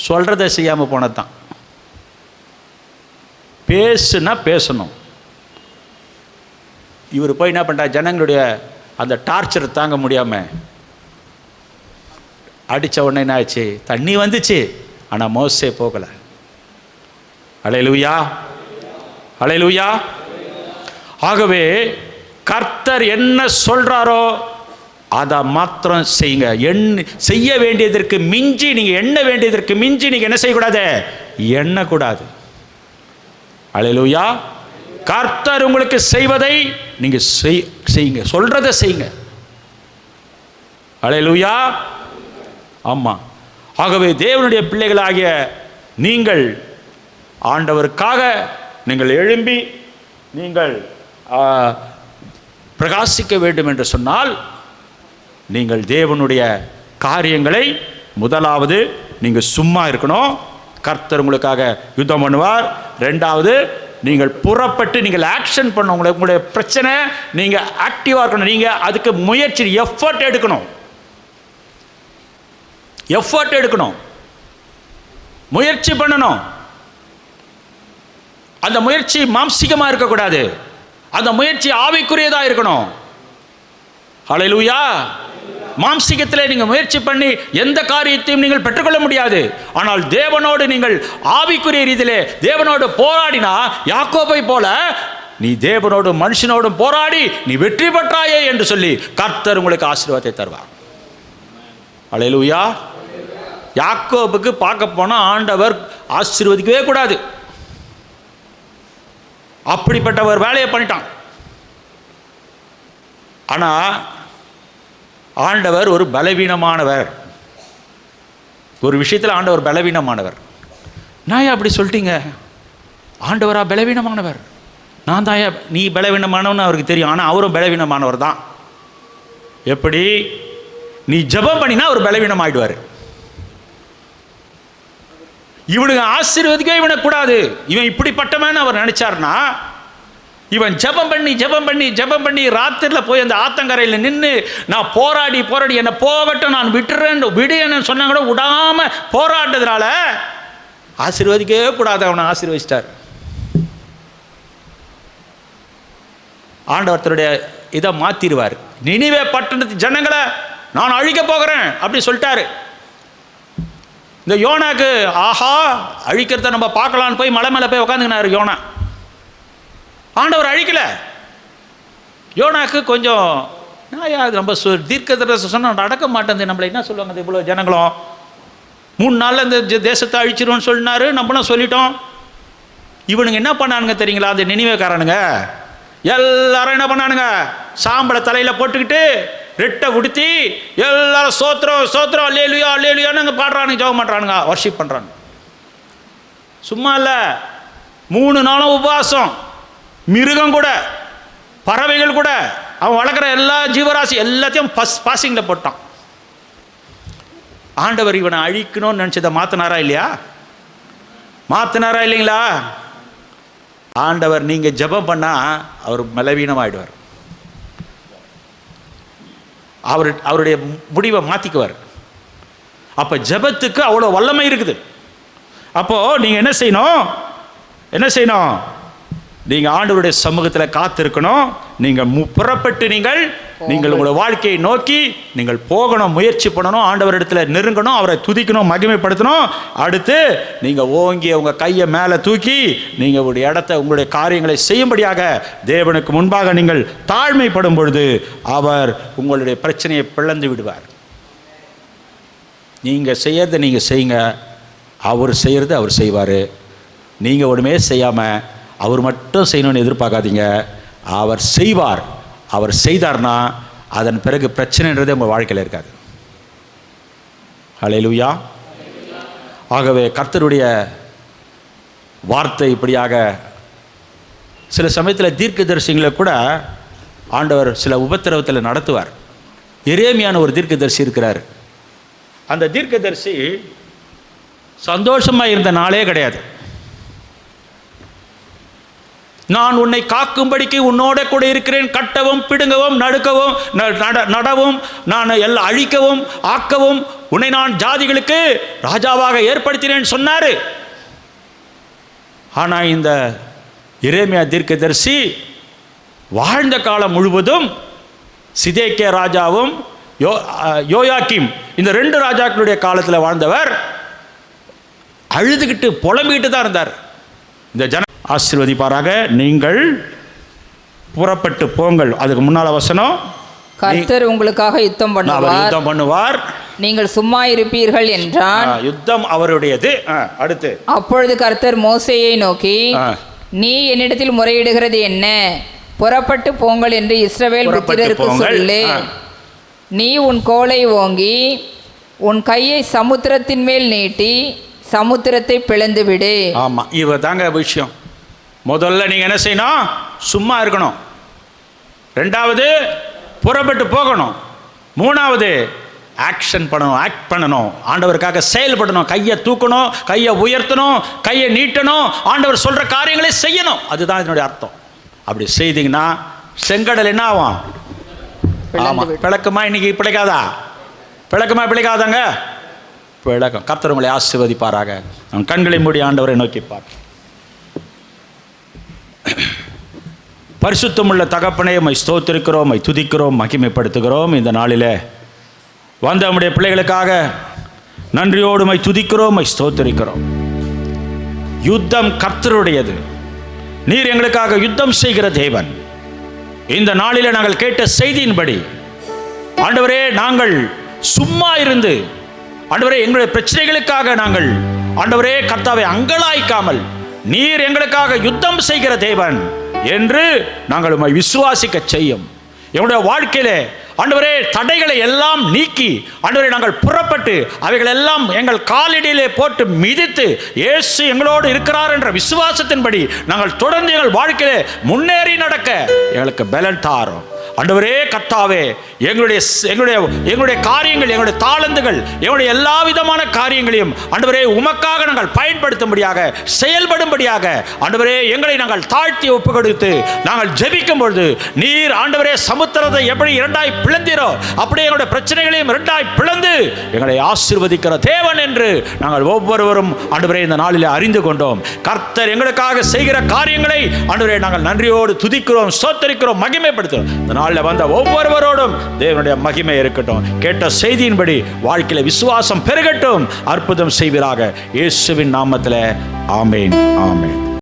சொல்கிறத செய்யாமல் போனது தான். பேசணும். இவர் போய் என்ன பண்ணுறார்? ஜனங்களுடைய அந்த டார்ச்சர் தாங்க முடியாமல் அடித்த உடனே என்ன ஆச்சு? தண்ணி வந்துச்சு, ஆனால் மோசே போகலை. அல்லேலூயா. ஆகவே கர்த்தர் என்ன சொல்றாரோ அதை மாத்திரம் செய்யுங்க. செய்ய வேண்டியதற்கு மிஞ்சி நீங்கள் எண்ண வேண்டியதற்கு மிஞ்சி நீங்கள் என்ன செய்யக்கூடாது? எண்ணக்கூடாது. அல்லேலூயா. கர்த்தர் உங்களுக்கு செய்வதை நீங்க செய்யுங்க, சொல்றதை செய்யுங்க. அல்லேலூயா. ஆமா. ஆகவே தேவனுடைய பிள்ளைகளாகிய நீங்கள் ஆண்டவருக்காக நீங்கள் எழும்பி நீங்கள் பிரகாசிக்க வேண்டும் என்று சொன்னால் நீங்கள் தேவனுடைய காரியங்களை முதலாவது நீங்கள் சும்மா இருக்கணும். கர்த்தர் உங்களுக்காக யுத்தம் பண்ணுவார். ரெண்டாவது நீங்கள் புறப்பட்டு நீங்கள் ஆக்ஷன் பண்ணணும். உங்களுடைய பிரச்சனை நீங்கள் ஆக்டிவாக இருக்கணும். நீங்கள் அதுக்கு முயற்சி எஃபர்ட் எடுக்கணும். முயற்சி பண்ணணும். அந்த முயற்சி மாம்சிகமாக இருக்கக்கூடாது. அந்த முயற்சி ஆவிக்குரியதாக இருக்கணும். ஹல்லேலூயா. மாம்சிகத்திலே நீங்கள் முயற்சி பண்ணி எந்த காரியத்தையும் நீங்கள் பெற்றுக்கொள்ள முடியாது. ஆனால் தேவனோடு நீங்கள் ஆவிக்குரிய ரீதியிலே தேவனோடு போராடினா, யாக்கோபை போல நீ தேவனோடு மனுஷனோடும் போராடி நீ வெற்றி பெற்றாயே என்று சொல்லி கர்த்தர் உங்களுக்கு ஆசீர்வாதத்தை தருவார். ஹல்லேலூயா. யாக்கோபுக்கு பார்க்க போனால் ஆண்டவர் ஆசீர்வதிக்கவே கூடாது. அப்படிப்பட்ட ஒரு வேலையை பண்ணிட்டான். ஆனால் ஆண்டவர் ஒரு பலவீனமானவர். ஒரு விஷயத்தில் ஆண்டவர் பலவீனமானவர். நான் அப்படி சொல்லிட்டீங்க, ஆண்டவரா பலவீனமானவர்? நான் தான் நீ பலவீனமானவன்னு அவருக்கு தெரியும். ஆனால் அவரும் பலவீனமானவர் தான். எப்படி? நீ ஜெபம் பண்ணினா அவர் பலவீனமாயிடுவார். இவனுங்க ஆசீர்வதிக்கவே இவனை கூடாது. இவன் இப்படிப்பட்டவன்னு அவர் நினைச்சார்னா, இவன் ஜெபம் பண்ணி ராத்திரியில் போய் அந்த ஆத்தங்கரையில் நின்று நான் போராடி என்னை போகட்டும், நான் விடுன்னு சொன்னா கூட விடாம போராட்டதுனால ஆசீர்வதிக்கவே கூடாது. அவனை ஆசீர்வதிச்சிட்டார். ஆண்டவருடைய இதை மாத்திடுவார். நினிவே பட்டணத்து ஜனங்களை நான் அழிக்க போகிறேன் அப்படி சொல்லிட்டாரு. இந்த யோனாக்கு ஆஹா அழிக்கிறத நம்ம பார்க்கலான்னு போய் மலை மேலே போய் உட்காந்துக்கினாரு யோனா. ஆண்டவர் அழிக்கல. யோனாக்கு கொஞ்சம் நான் ரொம்ப தீர்க்கதரிசனம் சொன்னால் நடக்க மாட்டேன். நம்மளை என்ன சொல்லுவாங்க இவ்வளோ ஜனங்களும் 3 நாளில் இந்த தேசத்தை அழிச்சிருவோன்னு சொன்னார். நம்மளும் சொல்லிட்டோம். இவனுங்க என்ன பண்ணானுங்க தெரியுங்களா? அந்த நினிவேக்காரனுங்க எல்லாரும் என்ன பண்ணானுங்க? சாம்பலை தலையில் போட்டுக்கிட்டு ரெட்டை உடுத்தி எல்லாரும் சோத்திரம் அல்லேலுயான்னு பாடுறானுங்க, ஜெபம் பண்ணுறானுங்க, வர்ஷிப் பண்ணுறானுங்க. சும்மா இல்லை, 3 நாளும் உபவாசம். மிருகம் கூட, பறவைகள் கூட, அவன் வளர்க்குற எல்லா ஜீவராசி எல்லாத்தையும் பாசிங்கில் போட்டான். ஆண்டவர் இவனை அழிக்கணும்னு நினச்சதை மாற்றினாரா இல்லைங்களா? ஆண்டவர் நீங்கள் ஜெபம் பண்ணால் அவர் பலவீனமாயிடுவார். அவருடைய முடிவை மாற்றிக்குவார். அப்போ ஜெபத்துக்கு அவ்வளோ வல்லமை இருக்குது. அப்போது நீங்கள் என்ன செய்யணும்? நீங்கள் ஆண்டவருடைய சமூகத்தில் காத்திருக்கணும். நீங்கள் புறப்பட்டு நீங்கள் உங்களுடைய வாழ்க்கையை நோக்கி நீங்கள் போகணும், முயற்சி பண்ணணும், ஆண்டவரிடத்தில் நெருங்கணும், அவரை துதிக்கணும், மகிமைப்படுத்தணும். அடுத்து நீங்கள் ஓங்கி உங்கள் கையை மேலே தூக்கி நீங்கள் உங்களுடைய இடத்த உங்களுடைய காரியங்களை செய்யும்படியாக தேவனுக்கு முன்பாக நீங்கள் தாழ்மைப்படும் பொழுது அவர் உங்களுடைய பிரச்சனையை பிளந்து விடுவார். நீங்கள் செய்யறதை நீங்கள் செய்யுங்க, அவர் செய்கிறது அவர் செய்வார். நீங்கள் ஒன்றுமே செய்யாமல் அவர் மட்டும் செய்யணும்னு எதிர்பார்க்காதீங்க. அவர் செய்வார். அவர் செய்தார்னா அதன் பிறகு பிரச்சனைன்றதே உங்கள் வாழ்க்கையில் இருக்காது. ஹல்லேலூயா. ஆகவே கர்த்தருடைய வார்த்தை இப்படியாக சில சமயத்தில் தீர்க்கதரிசிகளை கூட ஆண்டவர் சில உபத்திரவத்தில் நடத்துவார். எரேமியான ஒரு தீர்க்கதரிசி இருக்கிறார். அந்த தீர்க்கதரிசி சந்தோஷமாக இருந்த நாளே கிடையாது. நான் உன்னை காக்கும்படிக்கு உன்னோட கூட இருக்கிறேன், கட்டவும் பிடுங்கவும் நடுக்கவும் நடவும் நான் எல்லாம் அழிக்கவும் ஆக்கவும் உன்னை நான் ஜாதிகளுக்கு ராஜாவாக ஏற்படுத்தினேன் சொன்னார். ஆனால் இந்த எரேமியா தீர்க்கதரிசி வாழ்ந்த காலம் முழுவதும் சிதேக்கியா ராஜாவும் யோயாக்கீம் இந்த 2 ராஜாக்களுடைய காலத்தில் வாழ்ந்தவர். அழுதுகிட்டு புலம்பிக்கிட்டு தான் இருந்தார். இந்த ஜன ஆசீர்வதிப்பாராக. நீங்கள் புறப்பட்டு போங்கள். அதுக்கு முன்னால வசனம், கர்த்தர் உங்களுக்காக யுத்தம் பண்ணுவார், நீங்கள் சும்மா இருப்பீர்கள் என்றான். யுத்தம் அவருடையது. அடுத்து, அப்பொழுது கர்த்தர் மோசேயை நோக்கி, நீ என்னிடத்தில் முறையிடுகிறது என்ன? புறப்பட்டு போங்கள் என்று இஸ்ரவேல் புத்திரருக்கு சொல்லு. நீ உன் கோலை ஓங்கி உன் கையை சமுத்திரத்தின் மேல் நீட்டி சமுத்திரத்தை பிளந்து விடு. ஆமா, இவ தாங்க விஷயம். முதல்ல நீங்க என்ன செய்யணும்? சும்மா இருக்கணும். ரெண்டாவது புறப்பட்டு போகணும். மூணாவது ஆக்ஷன் பண்ணணும், ஆக்ட் பண்ணணும், ஆண்டவருக்காக செயல்படணும். கையை தூக்கணும், கையை உயர்த்தணும், கையை நீட்டணும், ஆண்டவர் சொல்ற காரியங்களை செய்யணும். அதுதான் இதனுடைய அர்த்தம். அப்படி செய்தீங்கன்னா செங்கடல் என்ன ஆகும்? ஆமா, பிளக்குமா? இன்னைக்கு பிழைக்காதா? பிளக்குமா? பிழைக்காதாங்க? பிளக்கும். கர்த்தர் உங்களை ஆசீர்வதிப்பாராக. நம் கண்களை மூடி ஆண்டவரை நோக்கிப்பார். பரிசுத்தமுள்ள தகப்பனே, உம்மை ஸ்தோத்திரிக்கிறோம், உம்மை துதிக்கிறோம், மகிமைப்படுத்துகிறோம். இந்த நாளிலே வந்த நம்முடைய பிள்ளைகளுக்காக நன்றியோடு உம்மை துதிக்கிறோம், உம்மை ஸ்தோத்திரிக்கிறோம். யுத்தம் கர்த்தருடையது. நீர் எங்களுக்காக யுத்தம் செய்கிற தேவன். இந்த நாளிலே நாங்கள் கேட்ட செய்தியின்படி ஆண்டவரே, நாங்கள் சும்மா இருந்து ஆண்டவரே எங்களுடைய பிரச்சனைகளுக்காக நாங்கள் ஆண்டவரே கர்த்தாவை அங்கலாய்க்காமல் நீர் எங்களுக்காக யுத்தம் செய்கிற தேவன் என்று நாங்கள் உம்மை விசுவாசிக்க செய்யும். எங்களுடைய வாழ்க்கையிலே ஆண்டவரே தடைகளை எல்லாம் நீக்கி ஆண்டவரே நாங்கள் புறப்பட்டு அவைகள் எல்லாம் எங்கள் காலடியிலே போட்டு மிதித்து இயேசு எங்களோடு இருக்கிறார் என்ற விசுவாசத்தின்படி நாங்கள் தொடர்ந்து எங்கள் வாழ்க்கையிலே முன்னேறி நடக்க எங்களுக்கு பலன் தாரும். ஆண்டவரே கர்த்தாவே, எங்களுடைய காரியங்கள், எங்களுடைய தாளந்துகள், எங்களுடைய எல்லா விதமான காரியங்களையும் ஆண்டவரே உமக்காக நாங்கள் பயன்படுத்தும்படியாக, செயல்படும்படியாக ஆண்டவரே எங்களை நாங்கள் தாழ்த்தி ஒப்பு கொடுத்து நாங்கள் ஜெபிக்கும் பொழுது நீர் ஆண்டவரே சமுத்திரத்தை எப்படி இரண்டாய் பிளந்தீரோ அப்படியே எங்களுடைய பிரச்சனைகளையும் இரண்டாய் பிளந்து எங்களை ஆசீர்வதிக்கிற தேவன் என்று நாங்கள் ஒவ்வொருவரும் ஆண்டவரே இந்த நாளில் அறிந்து கொண்டோம். கர்த்தர் எங்களுக்காக செய்கிற காரியங்களை ஆண்டவரே நாங்கள் நன்றியோடு துதிக்கிறோம், ஸ்தோத்திரிக்கிறோம், மகிமைப்படுத்துகிறோம். இந்த நாளில் வந்த ஒவ்வொருவரோடும் தேவனுடைய மகிமை இருக்கட்டும். கேட்ட செய்தியின்படி வாழ்க்கையில விசுவாசம் பெருகட்டும். அற்புதம் செய்வீராக. இயேசுவின் நாமத்தில் ஆமென், ஆமென்.